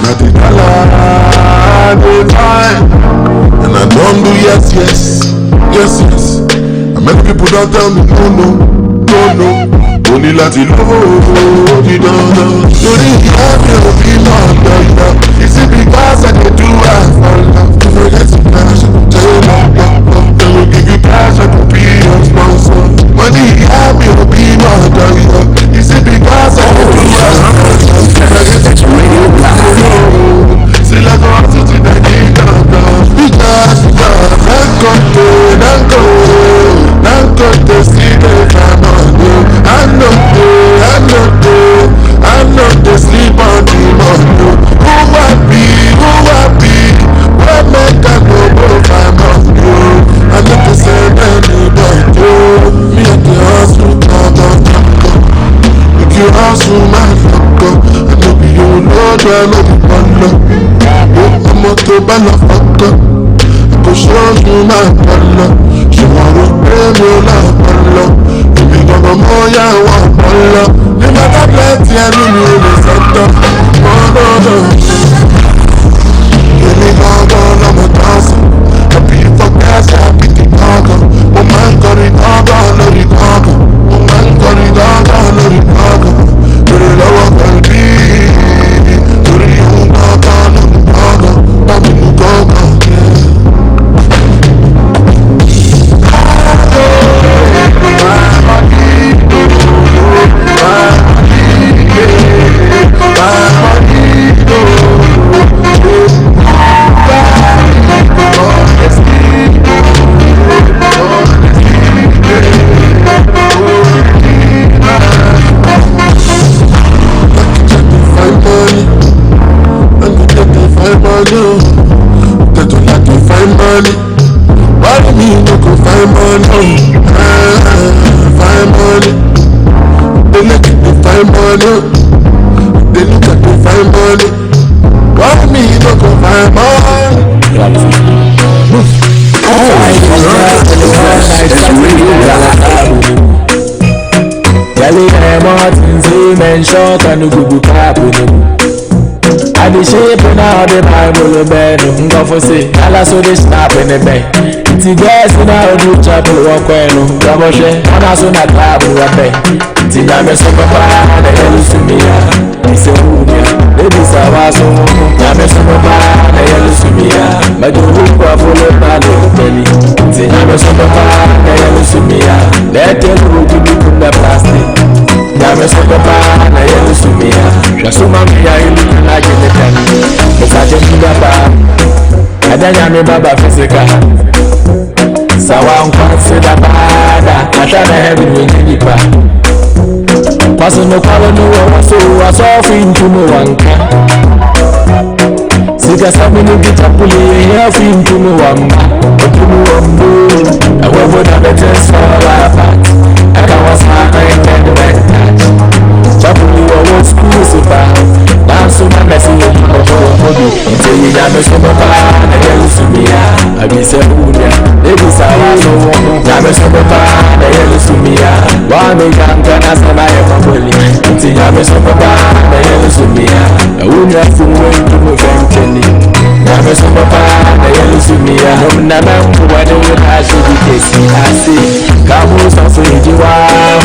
S3: na the dollar I dey find. And I don do yes. And many people don tell me no. Mo ní láti lówó di dandan. Torí ìyá mi ò bí máa gbọ̀yà. Is it because I dey do am for love? To forget the cash, tell them they will give you cash and be your sponsor. Money ìyá mi ò bí máa gbọ̀yà. Is it because I dey do am for love? To forget the cash, still I go out to the dandan. Because Dangote see the time on you. I know they sleep on the mountain. Who happy? What make I go my mountain? I need to send anybody. Me at the hustle, if you hustle, my fucker. I know be you, Lord, I know the bundle. Oh, I'm a to banner fucker. I go show you my bundle. She wanna pay me like bundle. If you gonna more, yeah, one bundle. They matter plenty, I know you in the center. Oh, no. Give me go, I'm a dancer. Happy for gas, happy to conquer. Oh, man, got it, love it, conquer. Oh, man, got it, love it, conquer. Do the lower quality. Do the young, love it, conquer.
S4: and short and Google cap with him. I be shaping out the Bible bed. Go for say, Allah so they snap in the bed. It's the guys in our do chapel walk when Gabo share. On us on a club with a bed. It's the name so bad, they yellow to me. It's a wood, baby Sawaso. Name so bad, they yellow to me. But you look for follow by the belly. It's the name so bad, they yellow to me. Let them go to the plastic. Name so bad, they yellow to me. Just so my me, I look like it. It's a gentleman baba. I don't know baba physical. So I'm considered bad. I try to have it when you need it. Passing no color, no one, so I saw fin to no one can. Sika something get up, pull it, fin to no one. But to no one, I won't put on the test for a part. I can't was hard and get the right touch. Chapel, you are school super. So my message is until you have a super pan, I yell to me. I be say, baby, so I'm a super pan, I yell to me. One day I'm gonna say my family. Until you have a super pan, I yell to me. I wouldn't have to wait to move and Kenny. I'm a super pan, I yell to me. I'm not a man who I don't have to be tasty. I see, come on, so you are.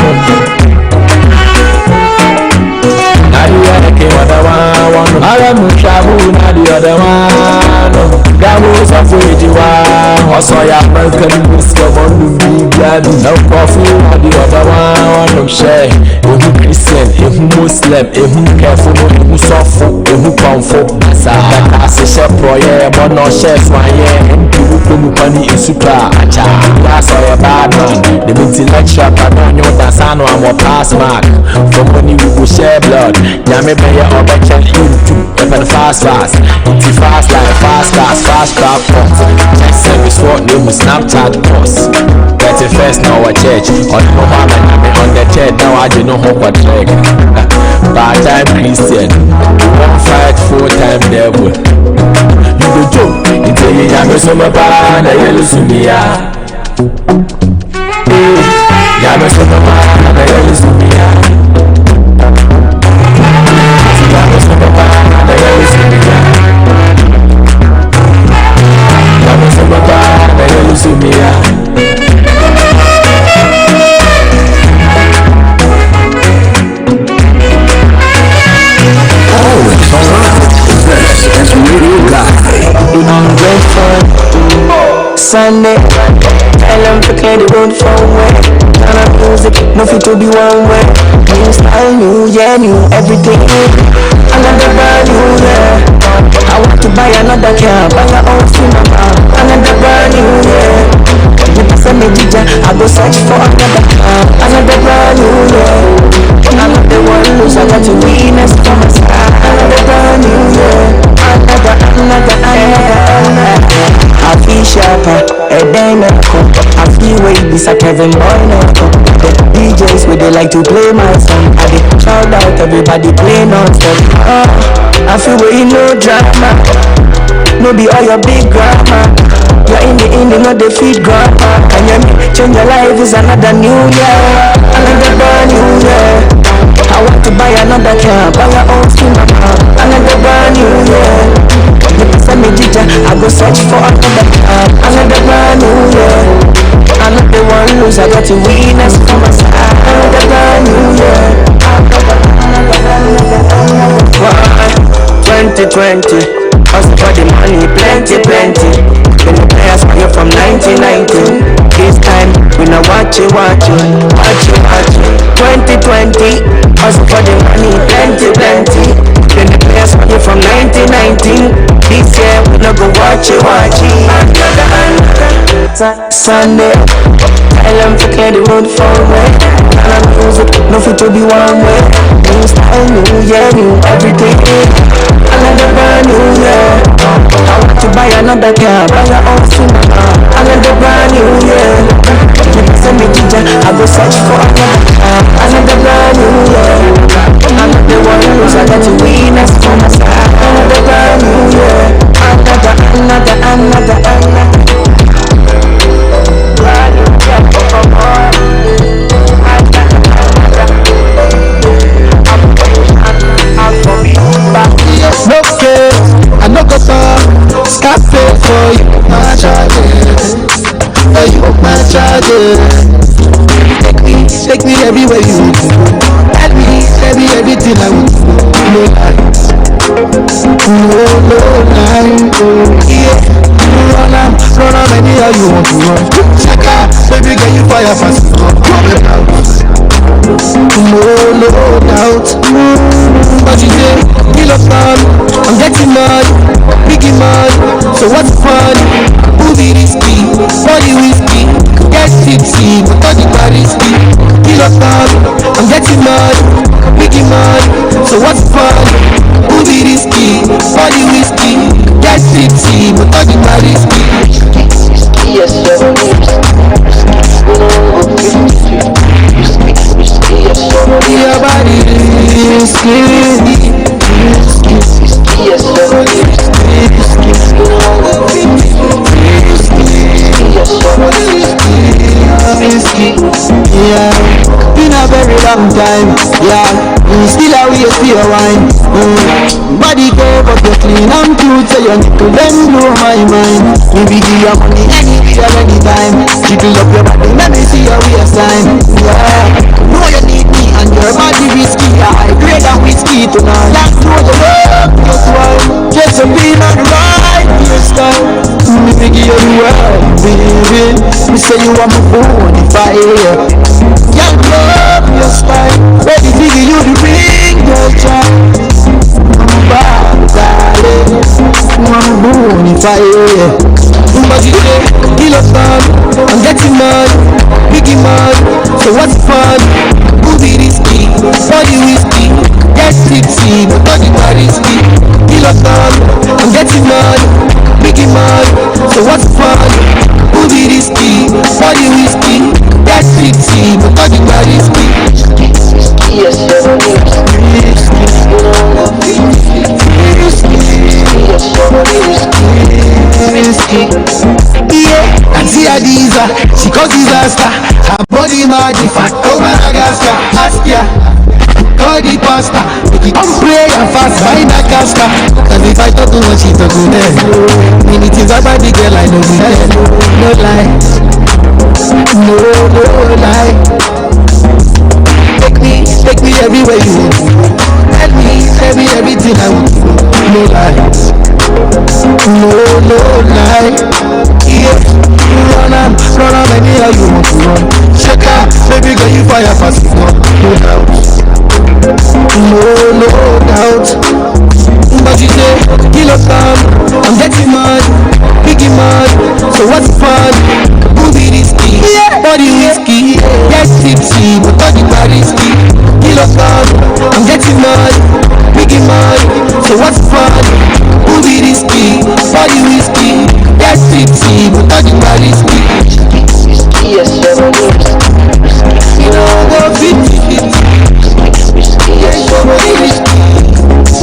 S4: I am travel, not the other one. Gamos of Fujiwa, or soy American whisper on the big garden. No coffee, not the other one. I'm shay, who Christian, who Muslim, who careful, who soft, who comfort. That's a chef, but no chef, my yeah. And money in super. That's a bad man. The intellectual, I don't know that's I know I'm a pass mark. For money, we will share blood. Yami Bayer or Becher into even fast. It's fast like fast cars, fast car pots. Check service, what name with Snapchat post. 31st now a church. On the mama and on the church. Now I don't know how to track. Part-time Christian. You won't fight full-time devil. You go joke until you have a summer band. I yell to me. Yam a summer band. I yell to me.
S5: Sunday, tell them to clear the road for way. None of music, nothing to be one way. New style, new year, new everything. Another brand new year. I want to buy another car, buy a old cinema. Another brand new year. If I send me DJ, I go search for another car. Another brand new year. I'm not the one who's I got to witness for my side. Another brand new year. Another. I feel sharper, a dynamic. I feel way beside Kevin Boy now. The DJs where they like to play my song. I dey shout out everybody play non-stop. I feel way no drama. No be all your big grandma. You're in the not the feed grandma. Can you me? Change your life is another new year. Another brand new year. I want to buy another car, buy your own cinema. Another brand new year. Send me DJ, I go search for another car. Another brand new year. I'm not the one who's I got to witness for my side. Another brand new year. 2020, hustle for the money, plenty. When the players for you from 1990. This time, we not watch it. 2020, hustle for the money, plenty. When the players for you from 1990. This year, we not go watch it. Sunday, tell them to clear the road for me. And music, nothing to be one way. New style, new year, new everything. Another brand new year. I want to buy another car, buy your own cinema. Another brand new year. If you send me DJ, I go search for another car. Another brand new year. I'm not the one who's I got to witness for my side. Another brand new year. Another. Brand new year for more. Take me everywhere you want to go. Tell me everything I want to know. No lies, no lie. Yeah, run on anyhow you want to run. Check out, baby, get you fire fast. No doubt. But you say, kill up man, I'm getting mad, biggie mad. So what's fun? Movie risky, body whiskey, get tipsy, but body risky. Kill up man, I'm getting mad, biggie mad. So what's fun? Movie risky, body whiskey, get tipsy, but body risky.
S6: Yes, sir.
S5: Your body risky.
S6: Yes, sir.
S5: Yeah, been a very long time. Yeah, still a way to your wine. Body go but you clean and cute, so your nickel then blow my mind. Maybe give your money anywhere, anytime. Jiggle up your body, let me see your waistline. Yeah, know you need me and your body risky. I grade and whiskey tonight. Like know you love, just why? Just a beat on the ride, your style. Me give you the world, baby. Me say you want my phone if I hear. Young love your style. Ready to give you the ring, girl, child. I'm bad, darling. I'm born if I hear. But you say, kill up man, I'm getting mad, biggie mad. So what's fun? Movie risky, body whiskey, get tipsy, but body risky. Kill up man, I'm getting mad, biggie mad. So what's fun? Movie risky, body whiskey, get tipsy, but body risky.
S6: Yes, sir.
S5: Yeah, I see Adiza, she cause disaster. Her body mad, if I go Madagascar. Ask ya, call the pastor. Make it come pray and fast, find a casca. Cause if I talk too much, she talk too dead. Many things about the girl, I know me dead. No lie, no lie. Take me everywhere you want. Tell me everything I want. No lies, no lie. Yeah, run on anyhow you want to run. Check out, baby girl you fire fast. No doubt, no doubt. But you say, kill up time, I'm getting mad, biggie mad. So what's fun? Movie risky, body whiskey, get tipsy, but body risky. Kill up time, I'm getting mad, biggie mad. So what's fun? Movie risky, body whiskey, get tipsy, but body risky.
S6: Yes, sir.
S5: You know go 50-50. Yes, sir.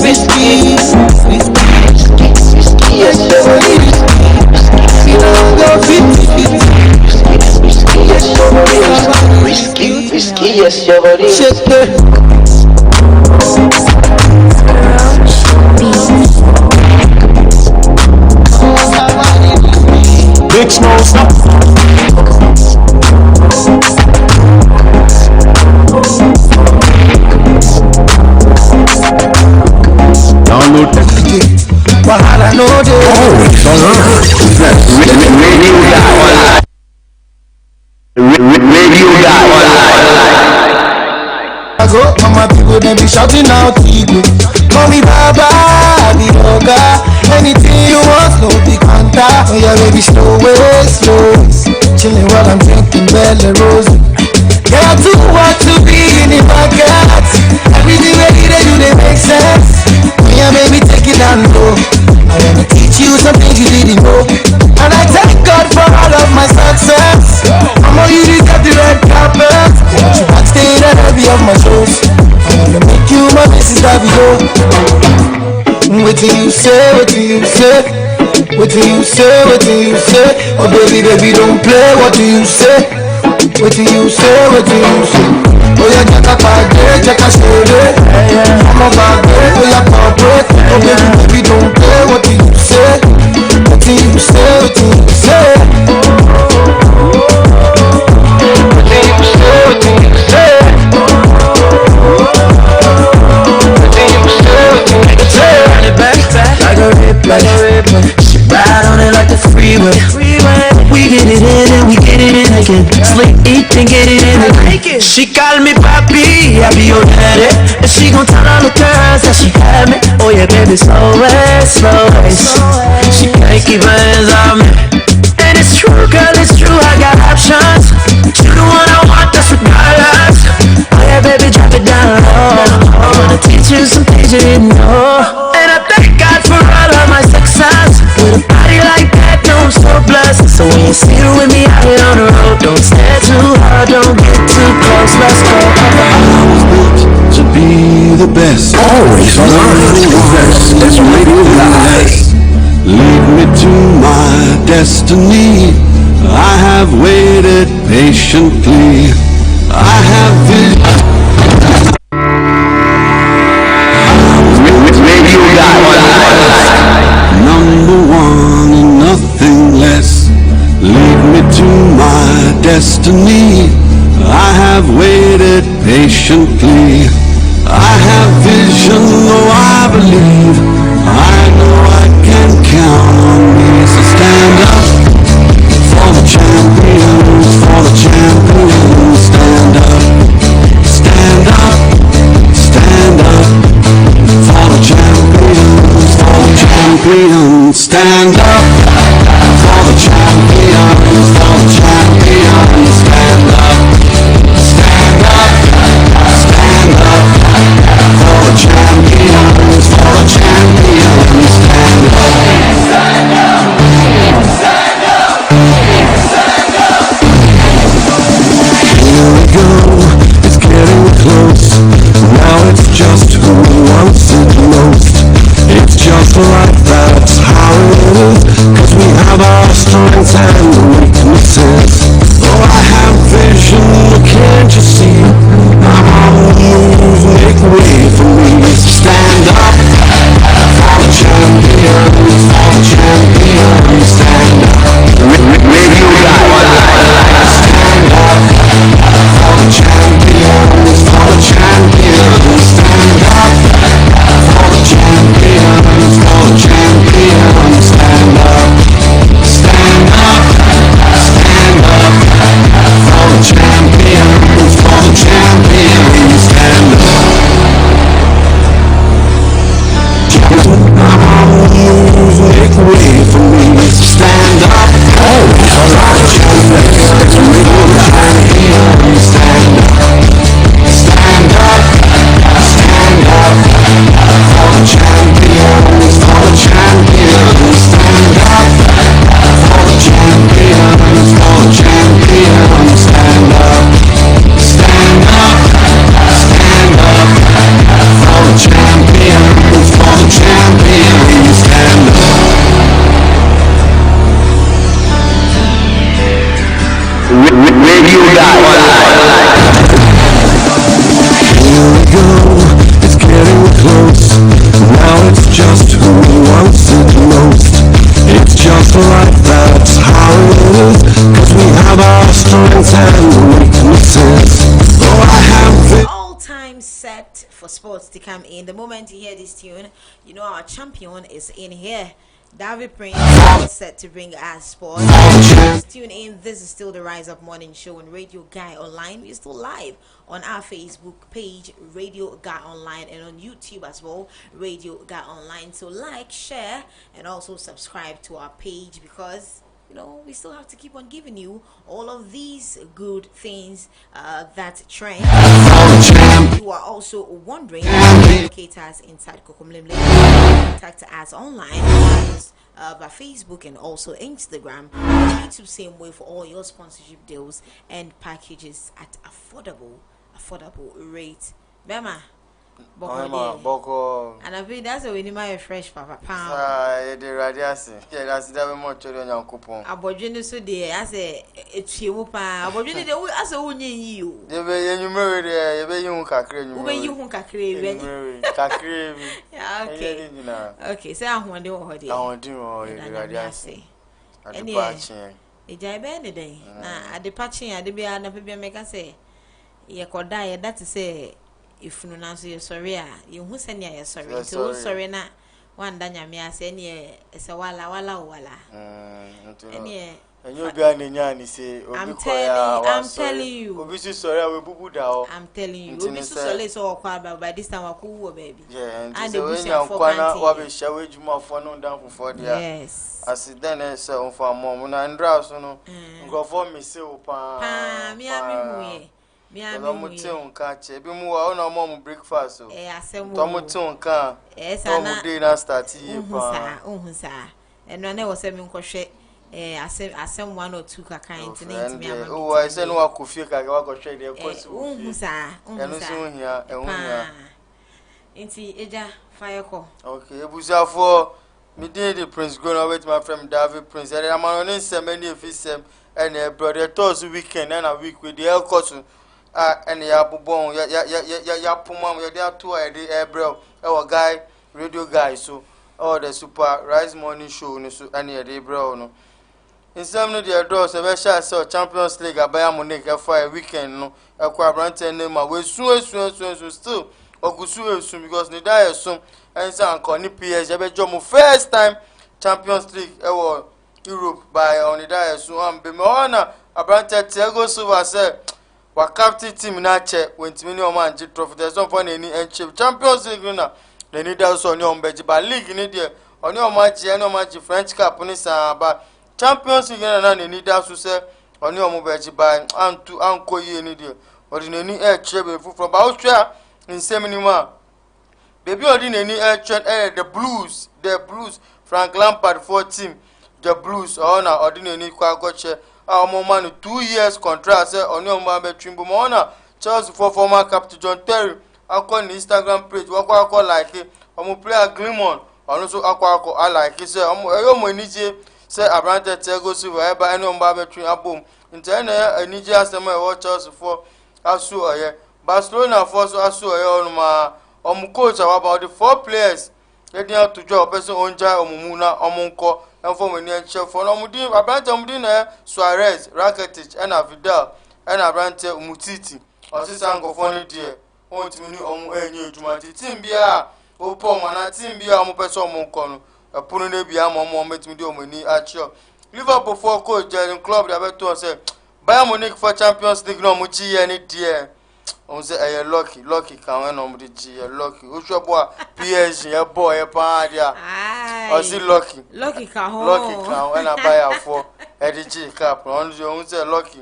S5: Risky,
S6: Yes, sir.
S5: you know go 50-50.
S6: Yes, sir. Risky, yes, your body.
S5: Shake it.
S3: Big Smoke, stop. Download
S5: Wahala no
S3: Radio Guy Online.
S5: I go, all my people they be shouting out Igwe. Call me Baba, the yoga. Anything you want, no big hunter. Oh yeah, baby, slow way, slow. Chilling while I'm drinking Bella Rose. Yeah, I too want to be in the market. Everything ready to do, they make sense. Oh yeah, baby, take it down low. I wanna teach you some things you didn't know. And I thank God for all of my success. I'm all you deserve the red carpet. Want you backstage at every of my shows. I wanna make you my Mrs. Davio. What do you say, what do you say? What do you say, what do you say? Oh baby, baby, don't play, what do you say? What do you say, what do you say? Oh yeah, jaka pade, jaka shade. I'm a bad boy, oh yeah, corporate. Oh baby, baby, don't play, what do you say? What do you say, what do you say? can get it in it. She call me papi, I be your daddy. And she gon' tell all the girls that she had me. Oh yeah, baby, slow way, slow way. She can't keep her hands on me. And it's true, girl, it's true, I got options. You the one I want, that's regardless. Oh yeah, baby, drop it down low. I wanna teach you some things you didn't know. And I thank God for all of my success. With a body like that, no, I'm so blessed. So when you see her with me out here on the road, don't stare too hard, don't get too close, let's go.
S3: I was built to be the best.
S4: Always learn the best. That's Radio Live.
S3: Lead me to my destiny. I have waited patiently. I have vision.
S4: Radio Live.
S3: Number one and nothing less. Lead me to my destiny. I have waited patiently. I have vision, though I believe. I know I can count on me. So stand up for the champions, for the champions. Stand up, stand up, stand up for the champions, for the champions. Stand up for the champions, for the champions. Stand up, stand up, stand up for the champions, for the champions. Stand up. Here we go, it's getting close. Now it's just who wants it most. It's just like that's how it is. Cause we have our strengths and weaknesses. Oh, I have vision, can't you see? I'm on the move, make way for me. So stand up for the champions, for the champions. Stand up.
S4: Radio Live.
S3: Stand up for the champions, for the champions. Stand up for the champions, for the champions. Stand up, stand up, stand up for the champions, for the champions. Stand up. I'm on the move, make way for me. So stand up for the champions, stand up, stand up, stand up for the champions, for the champions. Stand up for the champions, for the champions. Stand up, stand up, stand up for the champions, for the champions. Stand up.
S4: Radio Live.
S3: Here we go, it's getting close. Now it's just who wants it most. It's just like that's how it is. Cause we have our strengths and weaknesses. Oh, I have
S1: All time set for sports to come in. The moment you hear this tune, you know our champion is in here. David Prince is set to bring us sports. Just tune in. This is still the Rise Up Morning Show on Radio Guy Online. We're still live on our Facebook page, Radio Guy Online, and on YouTube as well, Radio Guy Online. So like, share, and also subscribe to our page because you know we still have to keep on giving you all of these good things that trend. You are also wondering, locate us inside Kokomlemle. Contact us online by Facebook and also Instagram, YouTube, same way for all your sponsorship deals and packages at affordable rate. Bema,
S7: Boko.
S1: and I think that's when you might fresh papa pound.
S7: The radiasi. Yeah, that's the more children on coupon.
S1: Abojini so there as a chiwupa. Abojini the as a winning you.
S7: You married there, you be young kakri.
S1: When you won't kakri. Yeah, okay. Okay, so I want to hold it.
S7: I want to know the radiasi. And the patching.
S1: A jibe day. At the patching, I did be an appear make us say, ye could die, that is say. If no answer you sorry, you who send you sorry. So sorry na one danya me as any as a wala. Any
S7: And you'll be an Inyani say,
S1: I'm telling you.
S7: Obviously, sorry, I will boo down.
S1: I'm telling you. Obi so so by this time waku baby.
S7: Yeah, and
S1: the
S7: when you're Kwana, what be shall we do more fun on down for the
S1: yes.
S7: As it then so for mom and draws no go for me so
S1: pa me ami
S7: muye catch e bi mu wa no mom breakfast so
S1: asem
S7: to mutin kan
S1: sana
S7: day na start here pa
S1: ohun sa eno na wo se mi nkohwe asem 1 or 2 ka kind internet me am
S7: oh I say no akofie ka wa go hwe dey kosi
S1: ohun sa
S7: eno so hia ehun hia
S1: inti eja fire call
S7: okay ebusafo me dey Prince go with my friend David Prince and I'm on many efisem and brother Thursday weekend and a week with the el course and ya bubon ya puma ya dey to e dey ebro our guy radio guy so all the super rise morning show no so and ya dey bro no in some no dey do so we shall say Champions League Bayern Munich for weekend no akwa brante name we so still ogusu esum because ni da esum and say anko ni PSG be jomo first time Champions League Europe by on the da esum am be me ona abrante Thiago Silva say wa captain team na che wentimi ni o man ji trophy there's no fun any Champions League na the ni da so ni on be ba league ni there oni o man ji any o man ji French cup ni sa ba Champions League na ni da so say oni o mo be ji ba anko yi ni there ordinary chebe fufu ba o twa in seminima baby ordinary the blues Frank Lampard for team the blues na ordinary kwa goche man 2 years contract say oni o ma be twimbo na Chelsea for former captain John Terry akon Instagram page wakwa like omo player Glimon onu so akwa I like say omo enije say abrante Thiago Silva eba any o ma be twin abom interne enije asema e Chelsea for asu oye Barcelona for so asu oye onuma coach about the 4 players they dey to job person onja omumuna omunko and for many chef for omudin abrante omudin na Suarez Rakitic and Vidal and abrante Umtiti osisa ngofo ni die ontimi ni omu enye ejuma team bia opo mana team bia omu person omunko no epunu na bia omu metimi di omani acho Liverpool for coach Jurgen Klopp dey beto say Bayern Munich for Champions League no mu ji ye ni die on say a lucky can when on the G lucky Ushobwa PSG a boy a padia I see lucky can when I buy a for G cap on you say lucky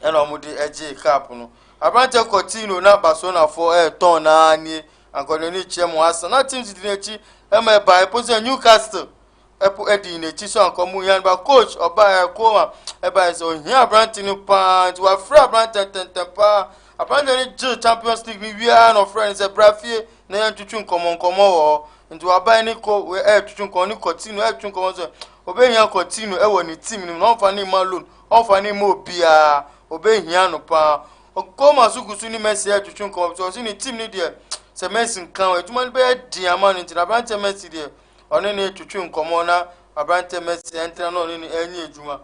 S7: and on the G cap no Abrante Coutinho na Barcelona for a ton na ni and Colony Chemo Asa na teams di e buy position Newcastle Epo Eddie ne chi so ankomu yan ba coach oba e ko e ba so here Abrante no pant wa free Abrante tempa Apparently, Champions League, we are no friends. A brafie, na yan tuchun komo into abai ni ko we tuchun ko ni continue tuchun komo so obe yan continue e wo ni team ni no fa ni malone on fa ni mo bia obe yan no pa ko ma su gusu ni Messi tuchun komo so ni team ni there se Messi kan e tuma be diamond into Abrante Messi there oni ni tuchun komo na Abrante Messi enter no ni enyi ejuma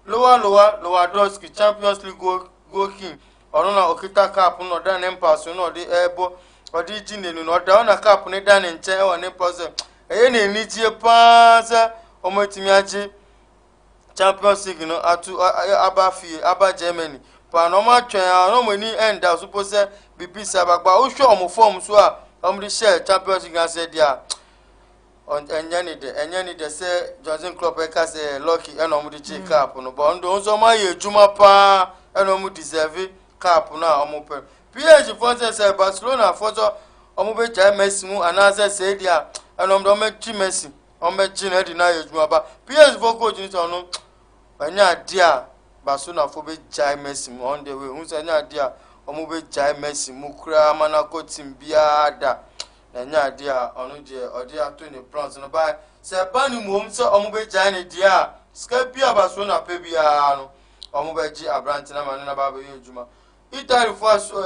S7: lower Dorski Champions League go king Oruna okita cap no dan empire no de ebo odi jinenu no da na cap ne dan nche o ne pose eye na enijie paasa omotimi age Champions League no atu aba Germany pa no ma twen no mani end as suppose BBC abagba o hwe omo form so a omri share Champions League as dia on enyani de say Jurgen Klopp e ka say lucky e no omri G cap no but ndo so ma ye juma pa e no mu deserve cap na omope PSG for say Barcelona for so omobe jai Messi mu anase say dia enom do me chi Messi omo chi na di na yejuma ba PSG for coach ni so no anya dia Barcelona for be jai Messi mu on the way hu say anya dia omobe jai Messi mu kura mana ko team bia da anya dia onu je odi ato ni plans no ba say bani mu om so omobe jai ni dia ska bia Barcelona pe bia no omobe ji Abrante na manu na ba be yejuma Italy for so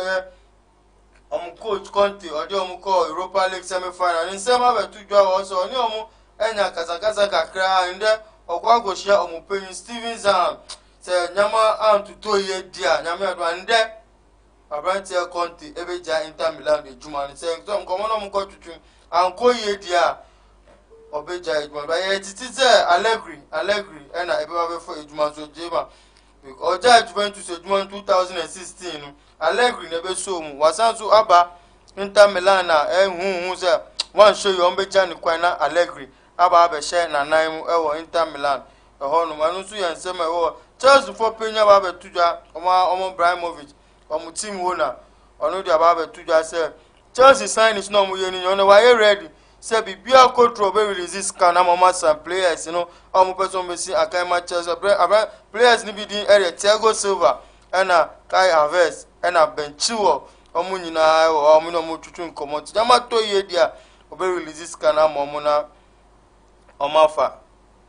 S7: coach Conte or the Europa League semi-final. In some other two jobs also, enya kasakasa kakra and okwago share omupenyi Steven Zam say nyama antu to ye dia nyama adwande Abrante Conte ebeja Inter Milan de juma say some komo no mko tutu anko ye dia obeja ejuma ba ye titi se Allegri and I be for ejuma so jema because oja Juventus ejuma 2016 no Allegri na be so mu wasanso aba Inter Milan na hu se one show you obeja ni kwan na Allegri aba be share na nan mu e wo Inter Milan e ho no anu so ye nsem e wo Chelsea for penya ba be tudwa omo Ibrahimovic omo team owner onu dia ba be tudwa se Chelsea sign is no mu ye ni ono wa ye ready say bibia control be release scan na mama some players you know omo person be see akai Chelsea players ni bi din area Thiago Silva na Kai Havertz na Ben Chilwell omo nyina omo no mo tutu nkomo ti jama to ye dia obe release scan na mama na omo afa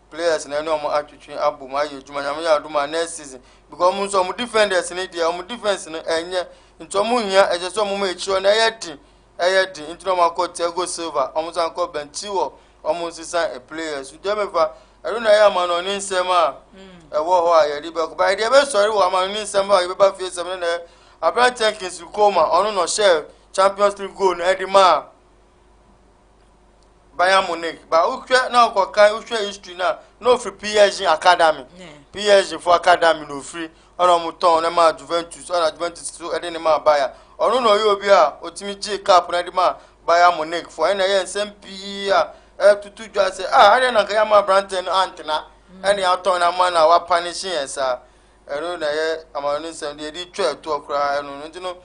S7: players na no omo atwetwe abu ma ye juma nyam ya do ma next season because omo so omo defenders ni dia omo defense no enye nto omo hia eje so omo ma echi na ye di into ma ko Thiago Silva omo san ko Ben Chilwell omo sisan a players do me fa ero na ya ma no ni nsem a e wo ho a ye di be ko ba dia be sorry wo ma ni nsem a ye be ba fie sem na Abraham Jenkins Koma ono no share Champions League goal na edi ma Bayern Munich ba uhwe na ko kan uhwe history na no free PSG academy PSG for academy no free ono mo ton na ma Juventus ona Juventus so edi ni ma Bayern ono no yo bi a otimi J cap na edi ma Bayern Munich for na ye nsem pi a tutu dwa se ade na ka ma Branton antena eni aton na ma na wa punishing esa ero na ye amano nsem de di twa to okra no ntino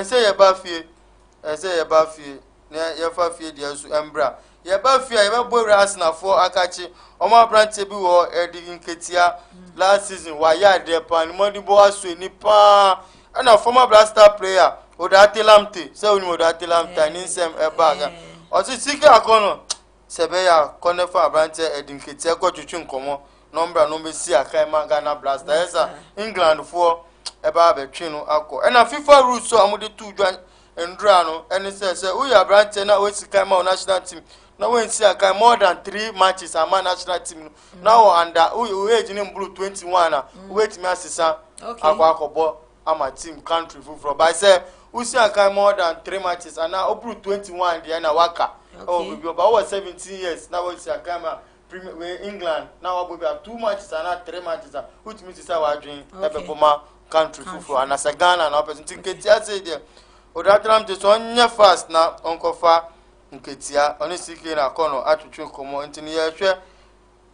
S7: say ye ba fie na ye fa fie de asu embra ye ba fie ye ba bo Arsenal for akachi omo Branton bi wo edi nketia last season wa ya de pan modibo asu ni pa na former blaster player Odatelamte say oni Odatelamte ni nsem e baga o si sike akono sebe ya konefa Branton edi nketia ko twetwe nkomo number no be see akai ma Ghana Blaster esa England for eba be twinu akọ na FIFA rules so amode tu dwan ndra no ene say we ya Branton na we sikai ma national team na we see akai more than 3 matches ama national team now under we age ni blue 21 na wait me asisa akọ ama team country for by say we see akai more than 3 matches and now blue 21 dey na waka oh we about 17 years now we see akai ma England now we have 2 matches and 3 matches which means say we dream ebe former country for and as Ghana na person tinketia say there Odatelam te so nya fast na onkofa nketia oni sike na kono atwetwe komo ntini ye hwe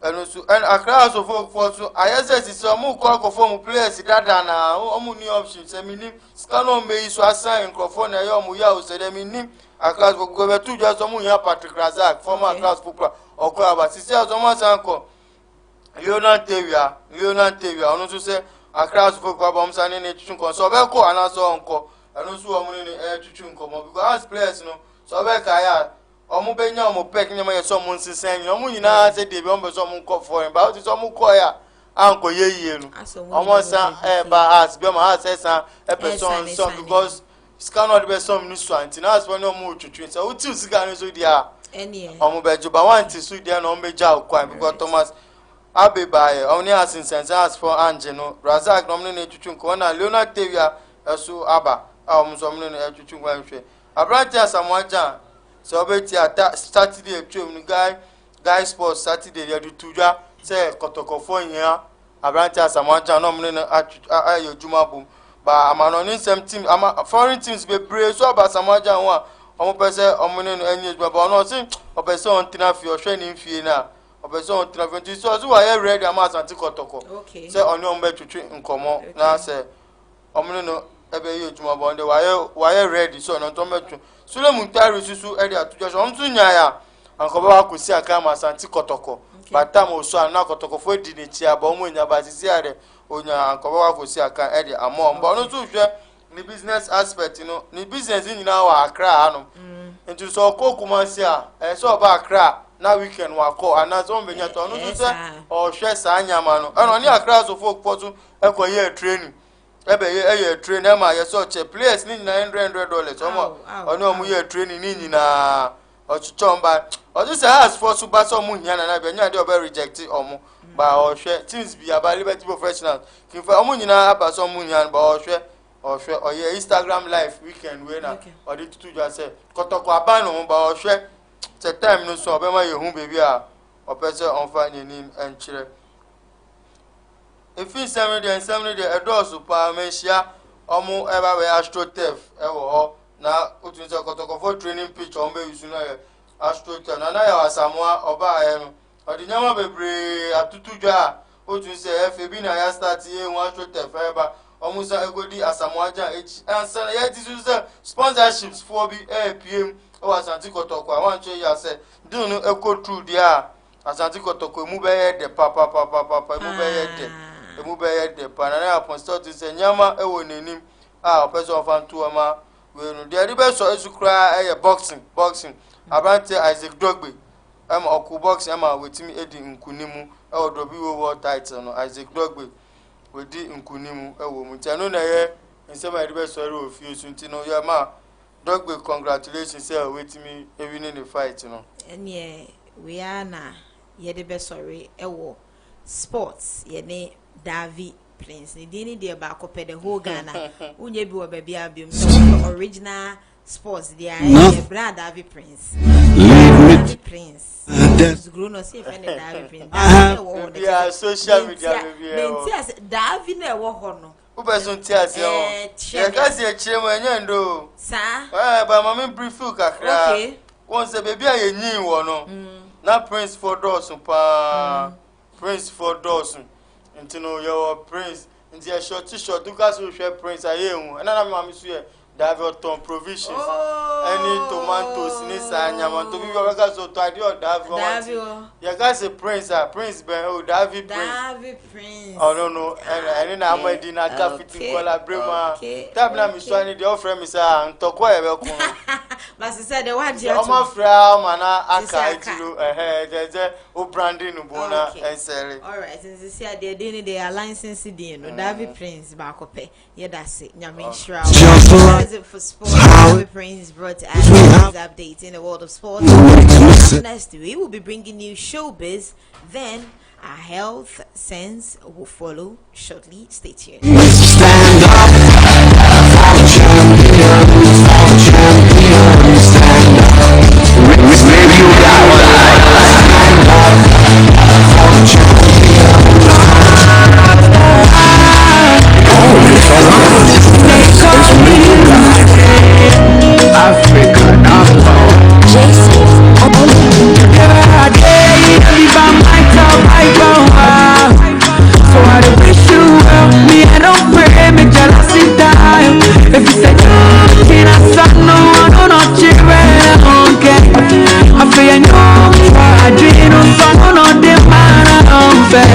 S7: eno so and Accra so for so ayese si so mu ko akofo mu players dada na omu ni option say minim scanon me so assign microphone na yo mu ya o say dem minim Accra so go be tu just mu ya Patrick Razak former Accra footballer okwa ba sisi azomo sanko Leonard Tewia onu so say Accra so football ba msa ni twetwe kon so be ko anaso onko enu so omu ni twetwe nkomo because as players no so be ka ya omu benya omu pek nyama ye so mu nsisen ni omu nyina say de be omu so mu nko for ba o ti so mu ko ya anko yeye nu omu san ba as be ma as san person so because cannot be some new swanti na as when omu twetwe so o ti usika no so dia omu bejo ba wanti so dia no beja okwan because Thomas Abebaye only as in sense as for Angelo Razak no ne twetwe nko na Leonard Tewia so aba so ne twetwe nko hwe Abrante Samuaja so beti ata Saturday twem no guy sports Saturday dey do tuja say kotokofo yin Abrante Samuaja no ne ayo juma bum ba amano ni some team ama foreign teams be pray so aba Samuaja won omo pese omo ne enye juma ba no sin opese on tina fi ohwe ni fie na opese on tina fi so wa ye ready ama Asante Kotoko say oni on be twetwe nkomo na say omo ne no ebe ye juma ba onde wa ye ready so no to metwe Suleiman Tari susu edi atuja so ontu nya ya ankoba wa kusi aka ma Asante Kotoko batam oso na Kotoko fo di ne chia ba omo nya ba sisi ade onya ankoba wa kusi aka edi amo mba no tu hwe ni business aspect no ni business nyina wa Accra anu nti so ko Kumasi a so ba Accra na weekend wa ko ana so mbenya to no tu se o hwe sa anyama no ano ni Accra so fo kpotu ekoye training ebe ye train ma ye so che players ni $900 omo oni omu ye training ni nyina ochichomba odu say as for super so mu hia na be nya de obe reject omu ba ohwe teams bi aba Liberty Professionals kin fa omu nyina aba so mu hia ba ohwe oye Instagram live weekend we na odi tutu just say Kotoko aba no ba ohwe se time no so obe ma ye hu baby a opese on fa nyenim enkyere efi nsɛm de ɛdɔɔso paa menhyia ɔmo ɛba bɛ astrotef ɛwɔ hɔ na otu sɛ kɔtɔkɔfo training pitch ɔmo bɛyusu na yɛ astrotef na yɛ wasamoa ɔbaayɛ no ɔde nyama bebree atutu dwa a otu sɛ ɛfɛ bi na yɛ start yɛ hu astrotef ɛba ɔmo sa egodi asamoa gya ekyi ansa na yɛ ti so sɛ sponsorships foɔ bi ɛpiem ɛwɔ asante kɔtɔkɔ a wɔntwe yɛ sɛ deal no ɛkɔ true deɛ a asante kɔtɔkɔ emu bɛyɛ dɛ papapapapa emu bɛyɛ dɛ. Emu bɛyɛ de pa na na apostol to sɛ nyama ɛwɔ n'anim a ɔpɛ sɛ ɔfa nto ɔma wei no deɛ de bɛsɔ esu koraa ɛyɛ boxing abrante Isaac Dogbe ɛma ɔko boxing ɛma wetumi edi nkunimu ɛwɔ dobi wo world title no Isaac Dogbe wedi nkunimu ɛwɔ mu nti ɛno na ɛyɛ nsɛm a yɛde bɛsɔre wɔ fie so nti no yɛ ma Dogbe congratulations sɛ wetumi ewi ne fight no
S1: ɛneɛ wei a na yɛde bɛsɔre ɛwɔ sports yɛne Davi Prince ni dini de ba ko pe the whole Ghana unye bi wo baby abium so original sports dia e brand Davi Prince Davi Prince grown no see friend Davi Prince
S7: yeah social media baby
S1: Davi na wo ho no
S7: wo person ti ase o ye ka se kire mo enya ndo
S1: sa
S7: ba mama brief kakra
S1: okay
S7: won se baby a ye nyin wo no na Prince for doors pa Prince for doors nti no your Prince nti a short t-shirt do gas we share Prince aye hu na mama so ye David Tom provisions any tomatoes ni sa nyama to bi we gas so to ade o David ya gas Prince Prince ben o David
S1: Prince
S7: oh no any na amadi na ka fiti kola brema tab na mi so ani de offer mi sa ntoko ye be kun
S1: but she said the one je
S7: o ma fra mana aka etiro je o branding no bona ensere
S1: all right since see they dey they are licensing dey no David Prince ba kope ye da se nyame shra for sports. David Prince brought us updates in the world of sports. Next we will be bringing you showbiz, then our health sense will follow shortly. Stay tuned.
S4: Stand up for champions, stand up. Maybe you got one. Stand up for champions. Africa number so I don't wish you well. Me I don't pray, me jealousy die. If you say you I saw no one on no children, okay. I feel you I dream of someone on the man I don't fair.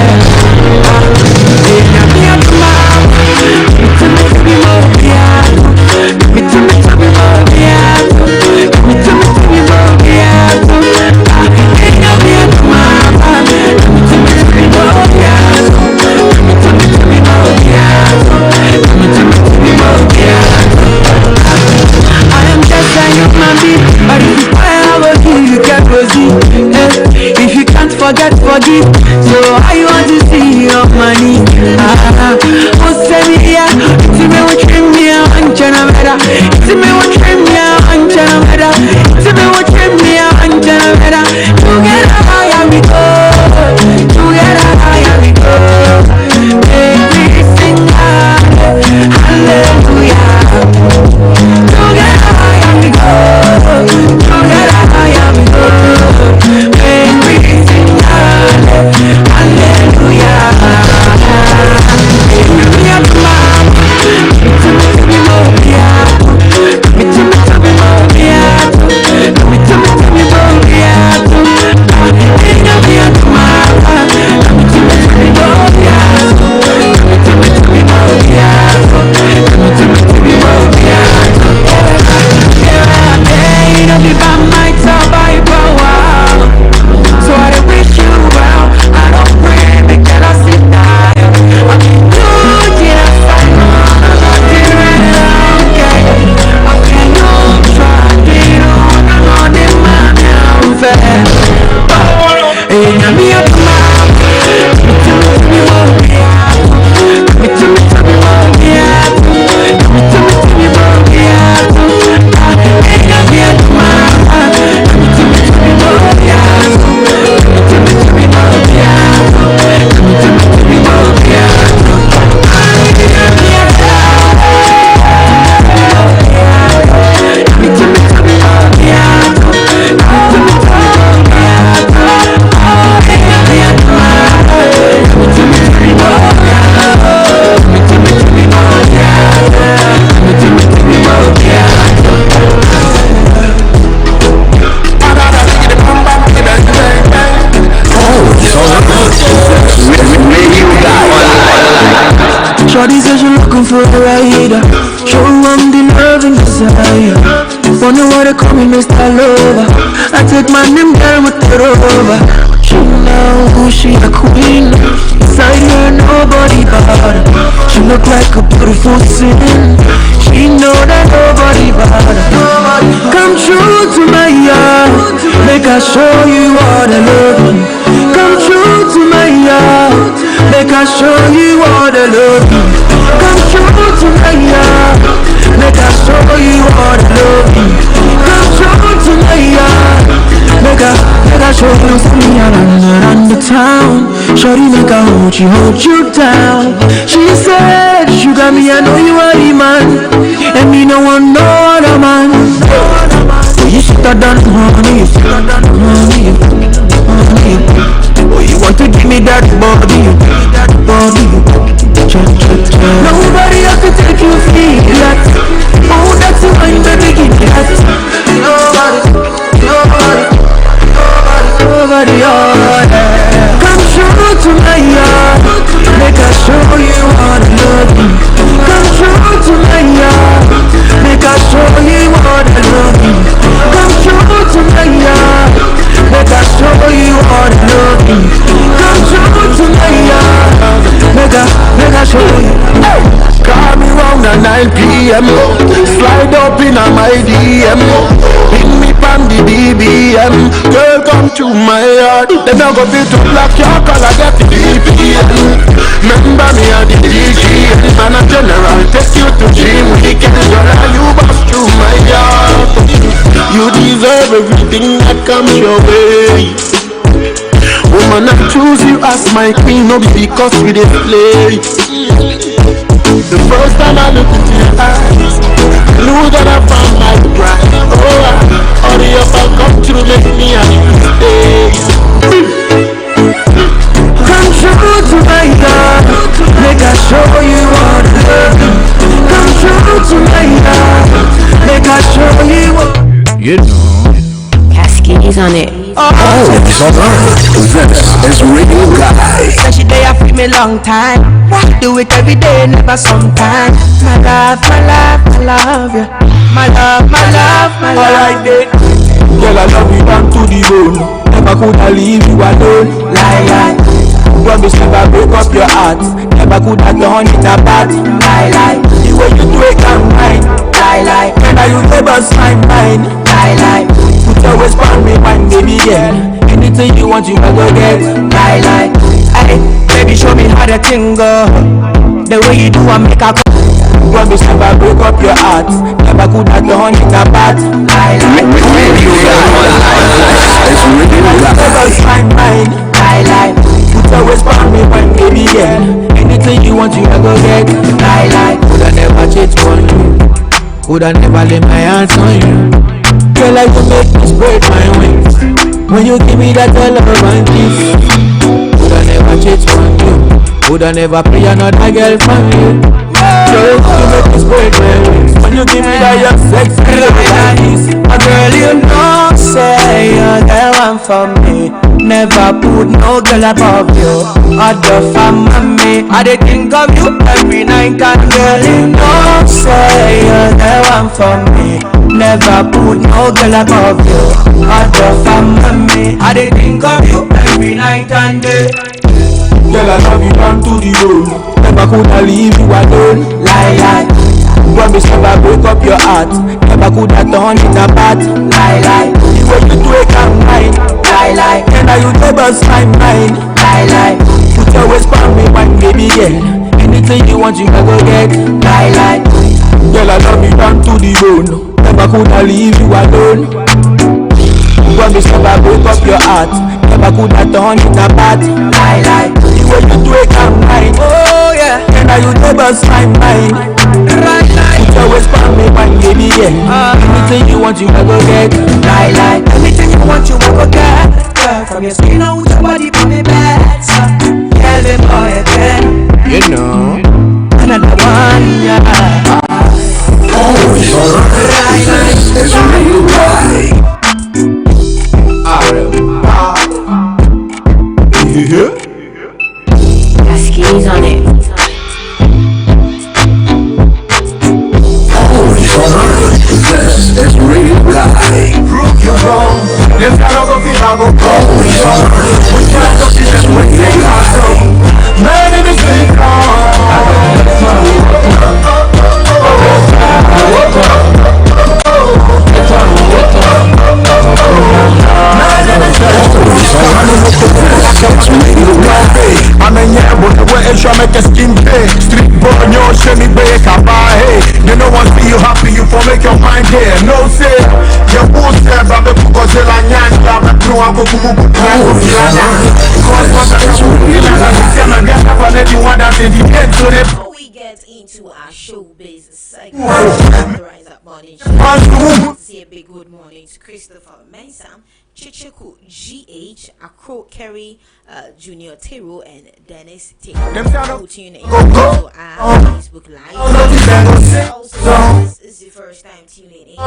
S4: If you can't forget, forgive. So I want to see your money. Oh, send me here. It's me what trim me and China better. It's me what trim me and China better. It's me what trim me and China better. Together I am we go. Together I am we go. Baby sing hallelujah. Together I am we go. Together I am we go. Hallelujah.
S5: for a ride. Show them the love and desire. Wonder why they call me Mr. Lover. I take my name down with the rover. She know she a queen. Inside her nobody but her. She look like a beautiful sin. She know that nobody but her. Come true to my heart. Make I show you all the love. Come true to my heart. Make I show you all the love. Come true to my heart. Make I show you all the love. Come true to my heart. Make I show you something around the town. Shorty make I hold you down. She said, sugar me, I know you are the man, and me no one no other man. Oh, you sweeter than honey, honey. Oh, you want to give me that body. Nobody else can take you feel that. Oh, that's the one baby, give me that. Nobody, oh, yeah. Come true to my heart. Make I show you all the love. Come true to my heart. Make I show you all the love. Come true to my heart. Make I show you all the love. Come true to my heart. Make I show you.
S3: Call me round at 9 p.m. Slide up in a my DM. Pin me pan the BBM. Girl, come to my yard. Then I go fit to black your color, get the BBM. Remember me at the DJ. Man a general, take you to gym weekend. Girl, you bust through my yard. You deserve everything that comes your way. Woman, I choose you as my queen, no because we dey play. The first time I looked into your eyes, I knew that I found my bride. Oh, hurry up, I'll come to make me happy.
S5: Come true to my heart. Make I show you all the love. Come true to my heart. Make I show you all.
S3: You know.
S8: Cascades on it.
S3: Oh, it's alright. This is Radio Guy.
S5: Say she there for me long time. Do it every day, never sometime. My love, my love, I love you. My love, my love, my love.
S4: Alright then, girl I love you down to the bone. Never could I leave you alone.
S5: Lie.
S4: Promise never break up your heart. Never could I turn it apart.
S5: Lie.
S4: The way you do it can't mind.
S5: Lie.
S4: And I you never sign mine.
S5: Lie.
S4: Put your waist on me, wine, baby girl. Anything you want, you can go get.
S5: Lie. Hey, baby, show me how the thing go. The way you do, I make a
S4: Promise never break up your heart. Never could I turn it apart.
S5: Lie.
S4: Never sign mine.
S5: Lie.
S4: Put your waist on me, wine, baby girl. Anything you want, you can go get.
S5: Lie.
S4: Could I never cheat on you? Could I never lay my hands on you? Girl, I could make me spread my wings when you give me that love and kiss. Could I never cheat on you? Could I never pray another girl from you? Girl, you make me spread my wings when you give me that your sex and kiss.
S5: A girl, you know, say you're the one for me. Never put no girl above you. Other from me, I dey think of you every night. And girl, you know, say you're the one for me. Never put no girl above you. Other from me, I dey think of you every night and day.
S4: Girl, I love you down to the bone. Never could I leave you alone.
S5: Lie.
S4: Promise never break up your heart. Never could I turn it apart.
S5: Lie.
S4: The way you do it can't mind.
S5: Lie.
S4: And I you never sign mine.
S5: Lie.
S4: Put your waist on me, one baby girl. Anything you want, you can go get.
S5: Lie.
S4: Girl, I love you down to the bone. Never could I leave you alone. Promise never break up your heart. Never could I turn it apart.
S5: Lie.
S4: The way you do it can't mind.
S5: Oh yeah.
S4: And I you never sign mine.
S5: Right.
S4: Put your waist on me, one baby girl. Anything you want, you can go get.
S5: Lie. Anything you want, you will go get. Girl, from your skin out your body, put me back. Tell them boy again.
S3: You know.
S5: Another one, yeah.
S3: Oh, it's alright. This is Radio Guy.
S8: Cascades on it.
S3: Man in the street, I'm in here, but the way it's make a skin pay. Street boy, no shimmy break a buy. You know one see you happy, you for make your mind there. No say, you won't say, but the people say like nyan, you have a crew, I'm going to move.
S1: Before we get into our showbiz segment, the Rise Up Morning Show, say a big good morning to Christopher Mensah, Chichiku GH, Akro Kerry, Junior Tero, and Dennis Tero. Tune in to our Facebook Live. Also, this is the first time tuning in.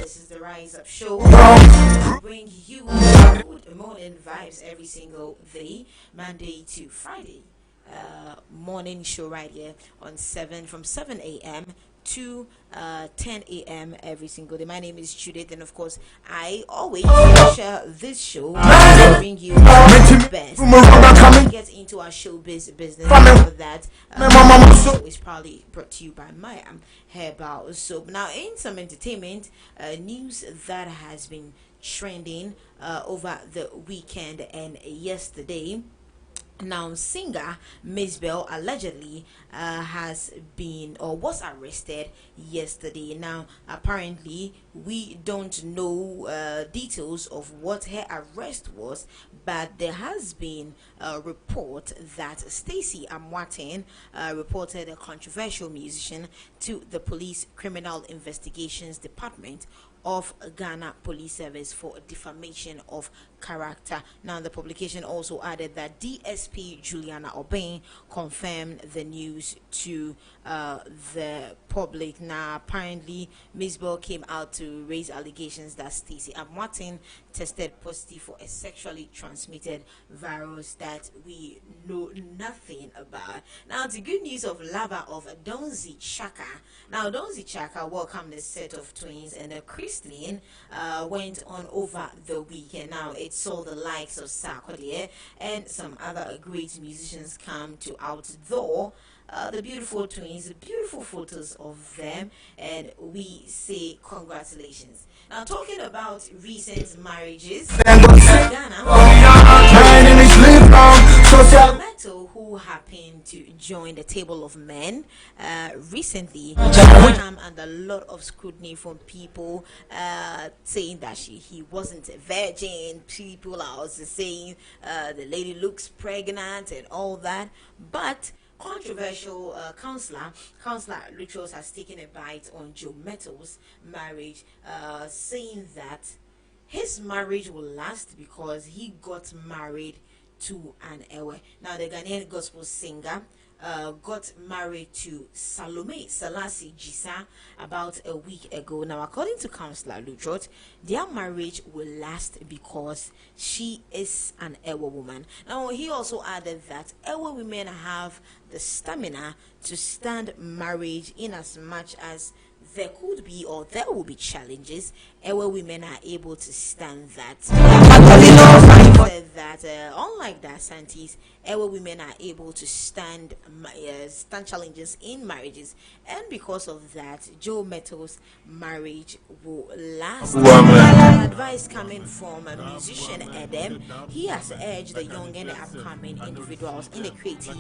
S1: This is the Rise Up Show. We bring you good morning vibes every single day, Monday to Friday. Morning show right here on 7 a.m. to 10 a.m. every single day. My name is Judith, and of course, I always share this show to bring you the best. We get into our showbiz business for that. Show is probably brought to you by Maya Herbal Soap. Now, in some entertainment news that has been trending over the weekend and yesterday. Now, singer Miss Bell allegedly has been or was arrested yesterday. Now, apparently, we don't know details of what her arrest was, but there has been a report that Stacey Amwatin reported a controversial musician to the Police Criminal Investigations Department of Ghana Police Service for defamation of character. Now, the publication also added that DSP Juliana Obeng confirmed the news to the public. Now, apparently, Ms. Bell came out to raise allegations that Stacey Amwatin tested positive for a sexually transmitted virus that we know nothing about. Now, the good news of lover of Donzi Chaka. Now, Donzi Chaka welcomed a set of twins, and a christening went on over the weekend. Now, it saw the likes of Sarkodie and some other great musicians come to outdoor the beautiful twins, beautiful photos of them, and we say congratulations. Now, talking about recent marriages, Ghana, Metal, who happened to join the table of men recently, came under a lot of scrutiny from people saying that he wasn't a virgin. People are also saying the lady looks pregnant and all that, but controversial counselor Luchos has taken a bite on Joe Metal's marriage, saying that his marriage will last because he got married to an Ewe. Now, the Ghanaian gospel singer got married to Salome Selassie Jisa about a week ago. Now, according to Counselor Luchot, their marriage will last because she is an Ewe woman. Now, he also added that Ewe women have the stamina to stand marriage in as much as there could be or there will be challenges. Ewe women are able to stand that. Said that unlike the Asantis, Ewe women are able to stand challenges in marriages, and because of that, Joe Metal's marriage will last. Advice coming from a musician Edem, he has urged the young and upcoming individuals in the creative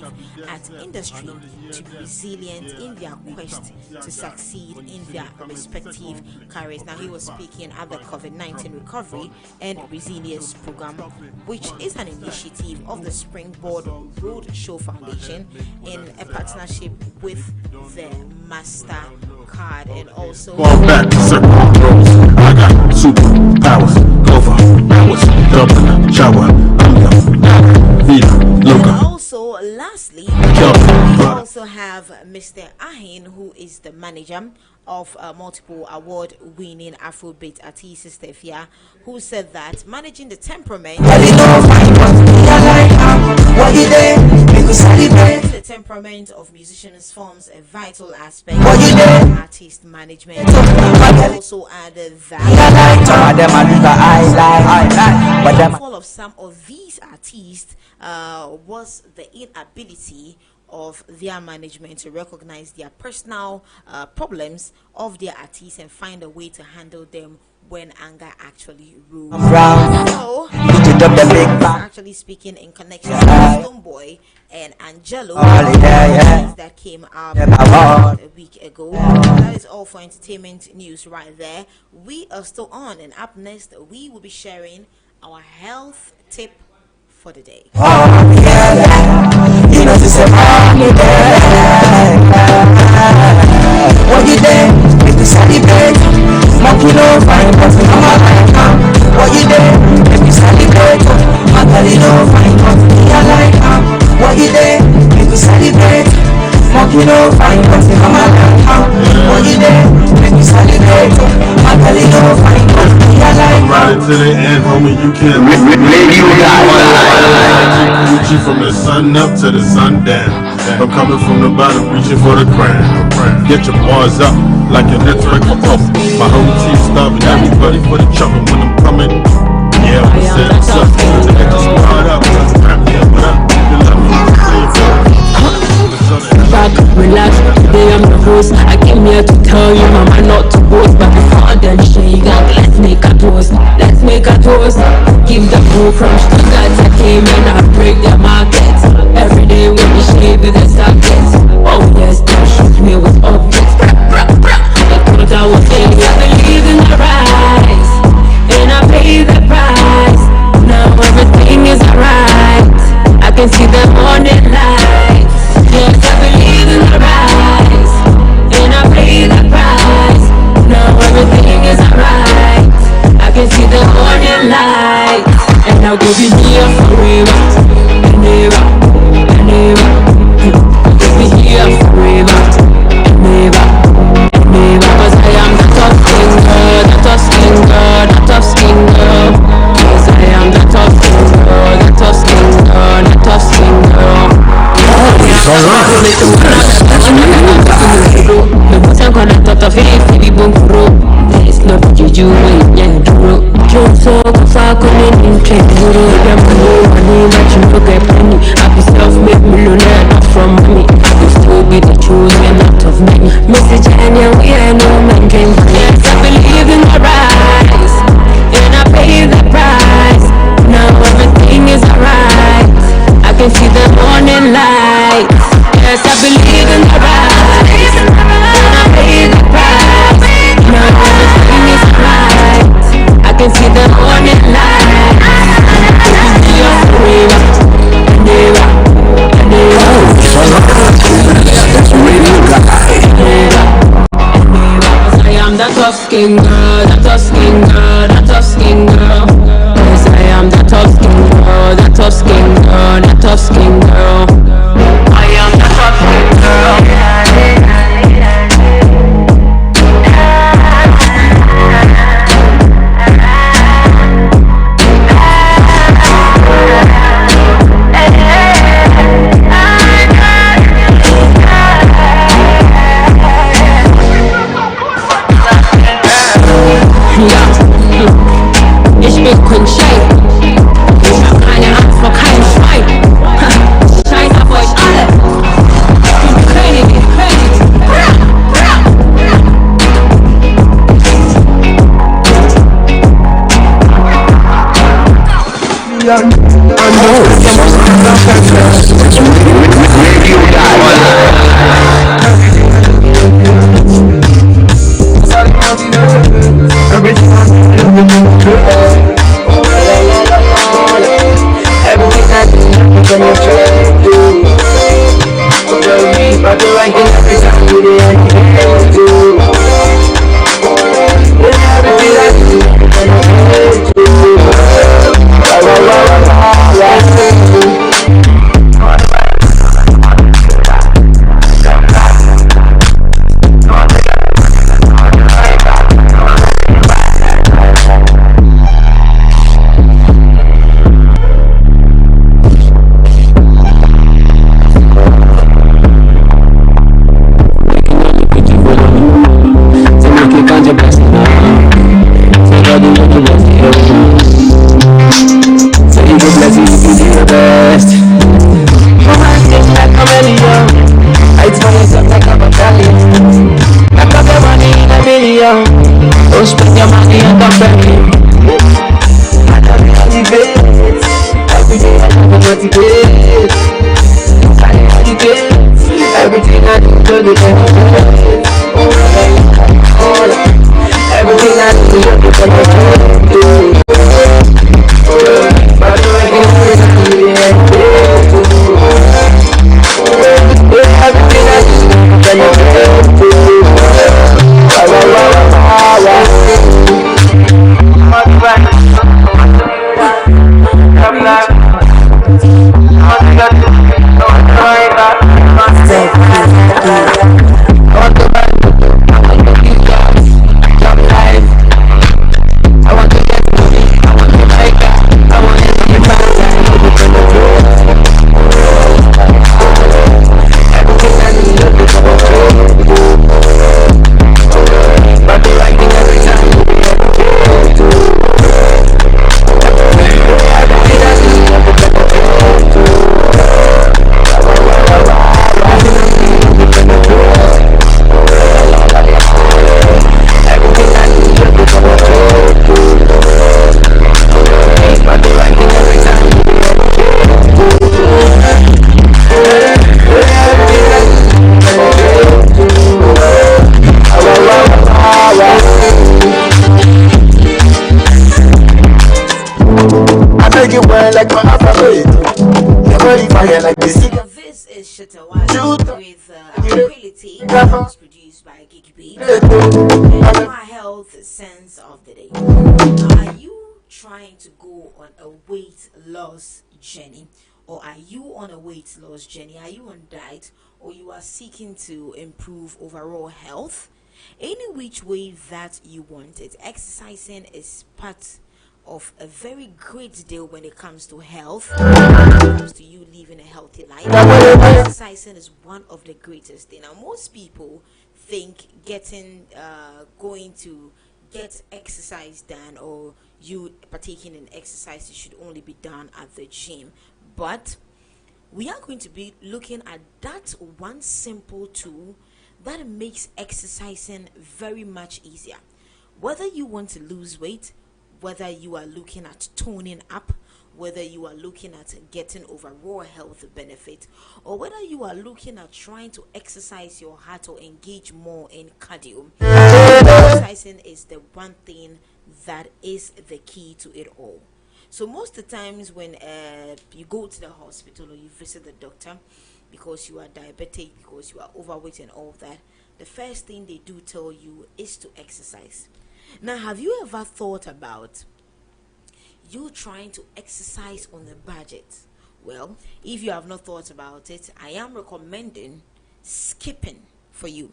S1: art industry to be resilient in their quest to succeed in their respective careers. Now, he was speaking at the COVID-19 Recovery and Resilience Program, which is an initiative of the Springboard Roadshow Foundation in a partnership with the MasterCard. And also
S3: back to circle rose. I got superpowers. Go for hours. Double shower.
S1: And also, lastly, we also have Mr. Ahin, who is the manager of multiple award-winning Afrobeat artist Stefia, who said that managing the temperament temperament of musicians forms a vital aspect of artist management. Also added that the downfall of some of these artists was the inability of their management to recognize their personal problems of their artists and find a way to handle them when anger actually rules. So, actually speaking in connection with Stonebwoy and Angelo that came up a week ago. That is all for entertainment news right there. We are still on, and up next we will be sharing our health tip for the day.
S5: What you did, make me celebrate. Smoking no fine, but I'm a like what you did, make me celebrate. Mentally no fine, but I like what you did, make me celebrate. Smoking no fine, but I'm a like what you did, make me celebrate. Mentally no fine, but I like.
S3: I'm riding to the end, homie, you can't Gucci from the sun up to the sun down. I'm coming from the bottom, reaching for the crown. Get your bars up like your network up. My whole team starving, everybody for the chopper when I'm coming. Yeah, I'm set up. The niggas squad up.
S8: Back, relax, today I'm the host. I came here to tell you, mama, not to boast. But before then, let's make a toast. Let's make a toast. Give the crew from Stuttgart. I came in, I break their markets. Every day when we shave with the sockets. Oh yes, they shoot me with objects. They thought I was saying, I believe in the rise, and I pay the price. Now everything is alright. I can see the morning light. Yes, I believe in the rise, and I pay the price. Now everything is alright. I can see the morning light, and I will be here forever and ever and ever. I'll be here forever and ever and ever. 'Cause I am the tough skin girl, the tough skin girl, the tough skin girl. 'Cause I am the tough skin girl, the tough skin girl, the tough skin girl. There's no juju when you duro. So far coming in trade guru. I'm no money but you don't get penny. I be self-made millionaire, not from money. I will still be the chosen out of many. Message and we are no man dream. Yes, I believe in the rise, and I pay the price. Now everything is alright. I can see the morning light. Yes, I believe in the rise, and I pay the price. Now everything is alright. I can see the morning light. It's here forever and ever and ever. I am the tough skin girl, the tough skin girl, the tough skin girl. Yes, I am the tough skin girl, the tough skin girl, the tough skin girl. I am the tough skin girl. Ich bin Kunschei. Ich hab keine Angst vor keinem Schwein. Scheiß auf euch alle. Ich bin Königin, Königin.
S5: motivate. Everything I do to the everything I do to the
S1: This is Shatawali with Ability, produced by Gigby. And my health sense of the day. Are you trying to go on a weight loss journey? Or are you on a weight loss journey? Are you on diet? Or you are seeking to improve overall health? Any which way that you want it, exercising is part of a very great deal when it comes to health, when it comes to you living a healthy life. Exercising is one of the greatest things. Now, most people think going to get exercise done, or you partaking in exercise, it should only be done at the gym. But we are going to be looking at that one simple tool that makes exercising very much easier. Whether you want to lose weight, whether you are looking at toning up, whether you are looking at getting overall health benefit, or whether you are looking at trying to exercise your heart or engage more in cardio, exercising is the one thing that is the key to it all. So most of the times when you go to the hospital or you visit the doctor because you are diabetic, because you are overweight and all that, the first thing they do tell you is to exercise. Now, have you ever thought about you trying to exercise on a budget? Well, if you have not thought about it, I am recommending skipping for you.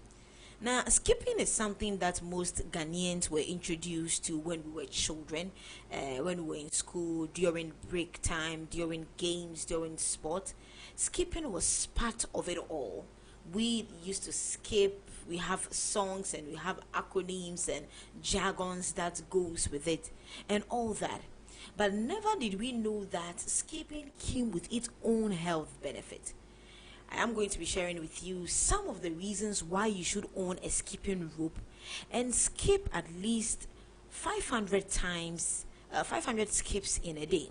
S1: Now, skipping is something that most Ghanaians were introduced to when we were children, when we were in school, during break time, during games, during sport. Skipping was part of it all. We used to skip. We have songs and we have acronyms and jargons that goes with it and all that. But never did we know that skipping came with its own health benefit. I am going to be sharing with you some of the reasons why you should own a skipping rope and skip at least 500 times, 500 skips in a day.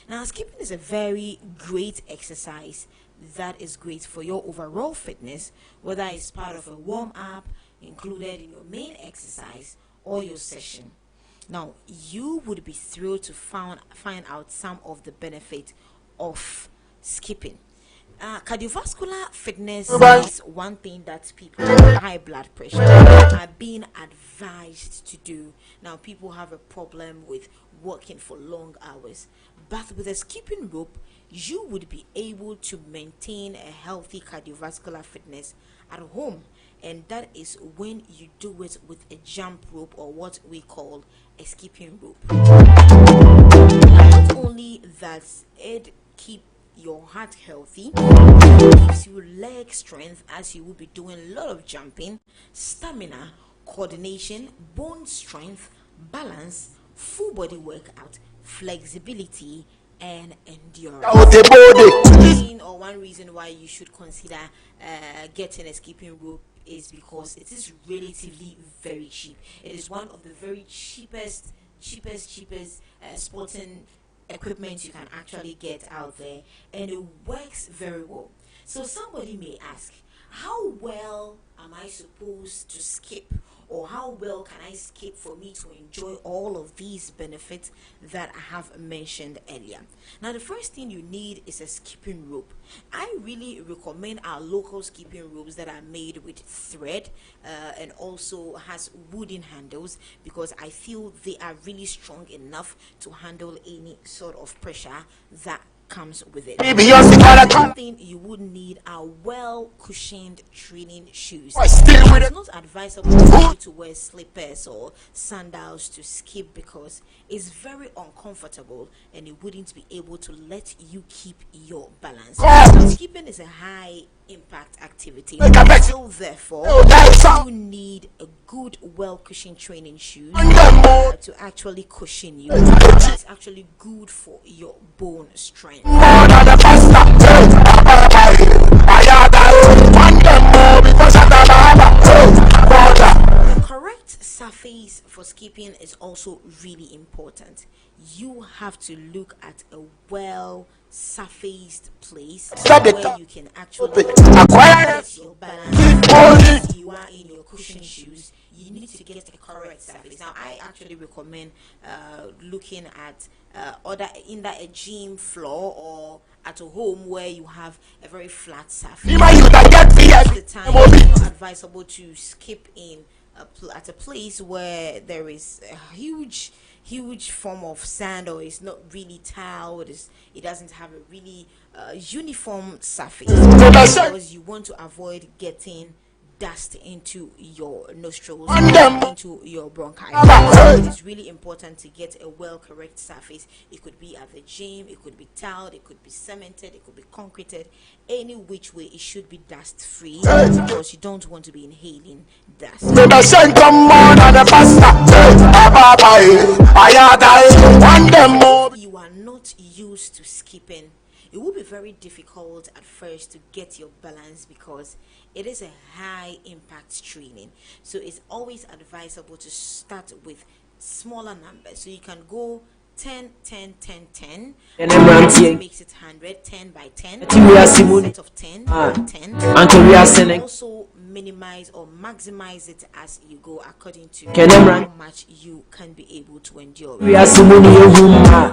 S1: Now, skipping is a very great exercise that is great for your overall fitness, whether it's part of a warm-up, included in your main exercise or your session. Now, you would be thrilled to find out some of the benefit of skipping. Cardiovascular fitness is one thing that people with high blood pressure are being advised to do. Now, people have a problem with working for long hours, but with a skipping rope, you would be able to maintain a healthy cardiovascular fitness at home, and that is when you do it with a jump rope, or what we call a skipping rope. Not only does it keep your heart healthy, it gives you leg strength, as you will be doing a lot of jumping, stamina, coordination, bone strength, balance, full body workout, flexibility, and endurance. One reason why you should consider getting a skipping rope is because it is relatively very cheap. It is one of the very cheapest sporting equipment you can actually get out there, and it works very well. So somebody may ask, how well am I supposed to skip, or how well can I skip for me to enjoy all of these benefits that I have mentioned earlier? Now, the first thing you need is a skipping rope. I really recommend our local skipping ropes that are made with thread and also has wooden handles, because I feel they are really strong enough to handle any sort of pressure that comes with it. One thing you would need are well cushioned training shoes. It's not advisable for you to wear slippers or sandals to skip, because it's very uncomfortable and it wouldn't be able to let you keep your balance. Skipping is a high impact activity, so therefore you need a good well cushioned training shoes to actually cushion you. It's actually good for your bone strength. Correct surface for skipping is also really important. You have to look at a well surfaced place where you can actually get your balance. If you are in your cushion shoes, you need to get a correct surface. Now, I actually recommend looking at either a gym floor or at a home where you have a very flat surface. At the time, it's not advisable to skip in at a place where there is a huge form of sand, or it's not really tiled, it doesn't have a really uniform surface, because you want to avoid getting dust into your nostrils, into your bronchi. It is really important to get a well correct surface. It could be at the gym, it could be tiled, it could be cemented, it could be concreted. Any which way, it should be dust free, because you don't want to be inhaling dust. You are not used to skipping, it will be very difficult at first to get your balance, because it is a high impact training. So it's always advisable to start with smaller numbers. So you can go 10, 10, 10, 10. Makes it 100, 10 by 10. Set of 10, 10. Also minimize or maximize it as you go, according to how much you can be able to endure.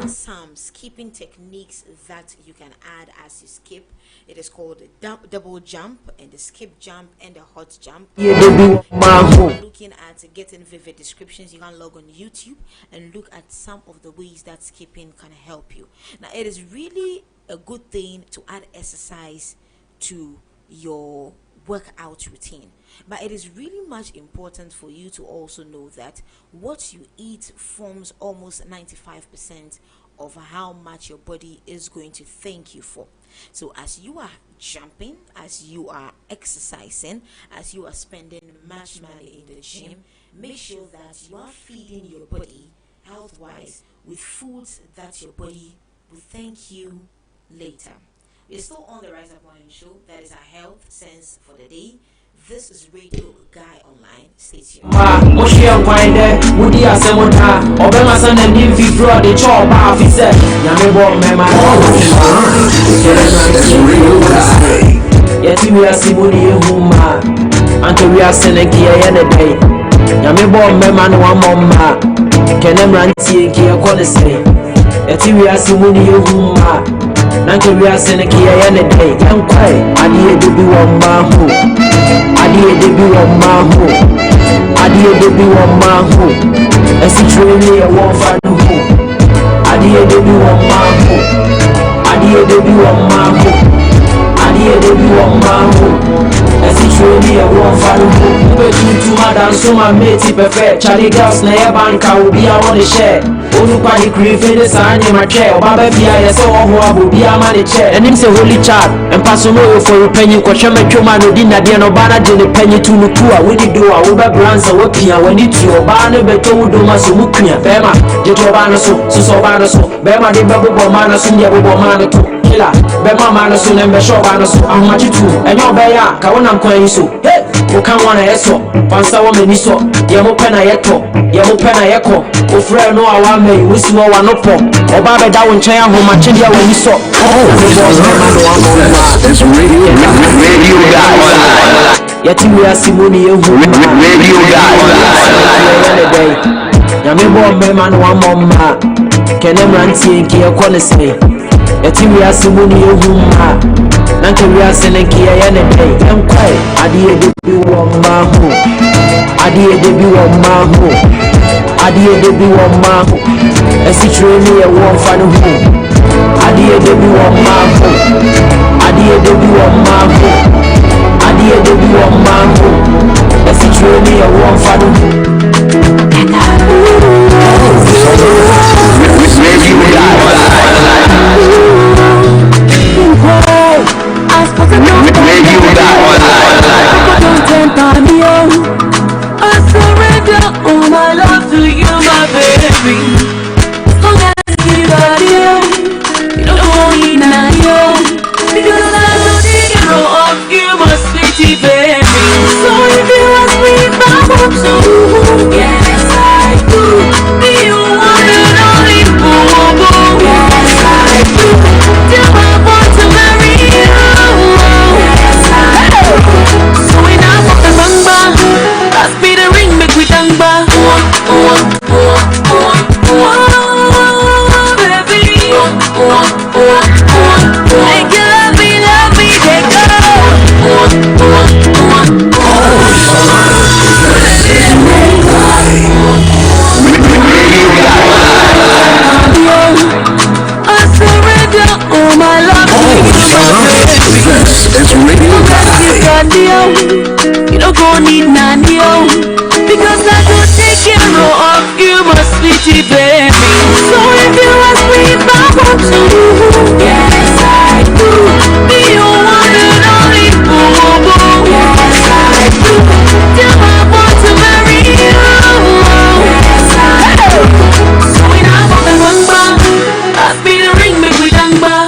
S1: Some skipping techniques that you can add as you skip. It is called the double jump and the skip jump and the hot jump. Looking at getting vivid descriptions, you can log on YouTube and look at some of the ways that skipping can help you. Now, it is really a good thing to add exercise to your workout routine, but it is really much important for you to also know that what you eat forms almost 95% of how much your body is going to thank you for. So as you are jumping, as you are exercising, as you are spending much money in the gym, make sure that you are feeding your body health-wise with foods that your body will thank you later. We're still on the Rise Up Morning Show. That is our health sense for the day. This is Radio Guy Online. Stay tuned.
S4: Nanke we are sending here any day. Young quay, I need to be one man who. I need to be one man who. I need to be one man who. A situation a one fan who. I need to be one man who. I need to be one man who. I need to be one man who. A situation a one fan who. But you to madam so my mate perfect. Charlie girls na your banka will be on the share. Only grieving the sign in my chair. Baba Pia, so who be a man chair. And him say holy child. And pass on for a penny. Question make your man who didn't have no banner to the penny to Nukua. We did do a Uber brands and working when it's your banner, but to do my Sumukia. Bema, the Jobana so Banaso. Bema, the Babu Bomana, Sunya Bomana to Killer. Bema Manasun and Beshobana so. I'm much too. And your Baya, Kawanam Koiso. Hey, who can want a so. Pansa woman is so. Yamopena yeto. ye ho pena ye ko o frɛ no awa mai wusi wo wa no po oba be da wo nkyɛn ahoma kye dia wani so
S3: It's radio guy.
S4: yati we asimoni ye hu
S3: Radio guy.
S4: nyame bo mema no amomma kene mrantie nke ye ko ne sei yati we asimoni ye hu ma nanke we asene nke ye ne dai enkwai ade de bi wo ma ho ade de bi wo ma ho ade de bi wo ma ho esi treni ye wo mfa no ho ade de bi wo ma ho ade de bi wo ma ho ade de bi wo ma ho esi treni ye wo mfa no ho
S8: You don't go need nanny, because I could take care of you, my sweetie baby. So if you ask me if I want to, yes I do. Be your one and only boo. Yes I do. Till I want to marry you. Yes I do. So when I want the rumba, ask me to ring me with rumba.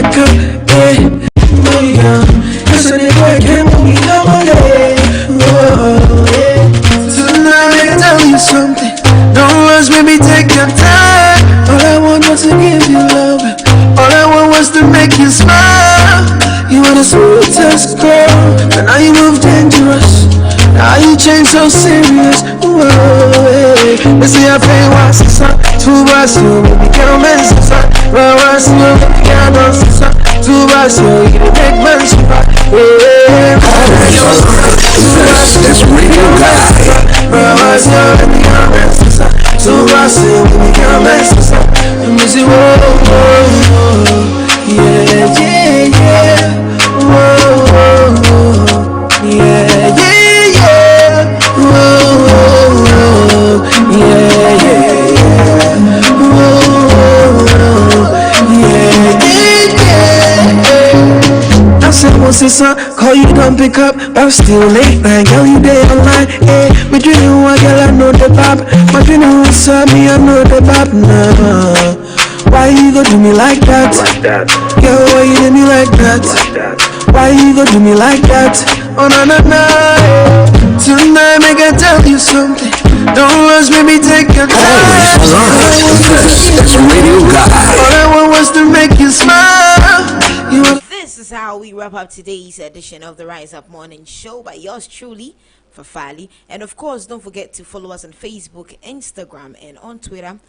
S5: back up, yeah. My girl, cause when the boy came on me, come on, yeah. Oh, yeah. Tonight, I tell you something. Don't rush, baby, take your time. All I want was to give you love. All I want was to make you smile. You were the sweetest girl, but now you move dangerous. Now you change so serious. Whoa, hey. They say I pay once, son. Two bars, you baby, can't mess with son. Well, once you baby, can't dance with son. Two bars, you make man super. Yeah,
S3: It's Radio Guy.
S5: well, once you baby, can't mess with son. Two bars, you baby, can't mess with son. Let me see, whoa, whoa, whoa. Yeah, yeah, yeah. Whoa, whoa, whoa. Yeah, yeah, yeah. Whoa, whoa, whoa. Yeah, yeah, yeah. Whoa, whoa, yeah, yeah, yeah. I said, what's this son? Call you, don't pick up. But I'm still late night, girl, you there online. Hey, me dreaming one girl, I know the bop. My dreaming was me, I know the bop now. Why you go do me like that? Girl, why you do me like that? Why you go do me like that? Oh, na na na. Tonight, make I tell you something. Don't rush, baby, take your time.
S3: It's Radio Guy.
S5: All I want was to make you smile.
S1: This is how we wrap up today's edition of the Rise Up Morning Show by yours truly, Fafali. And of course, don't forget to follow us on Facebook, Instagram, and on Twitter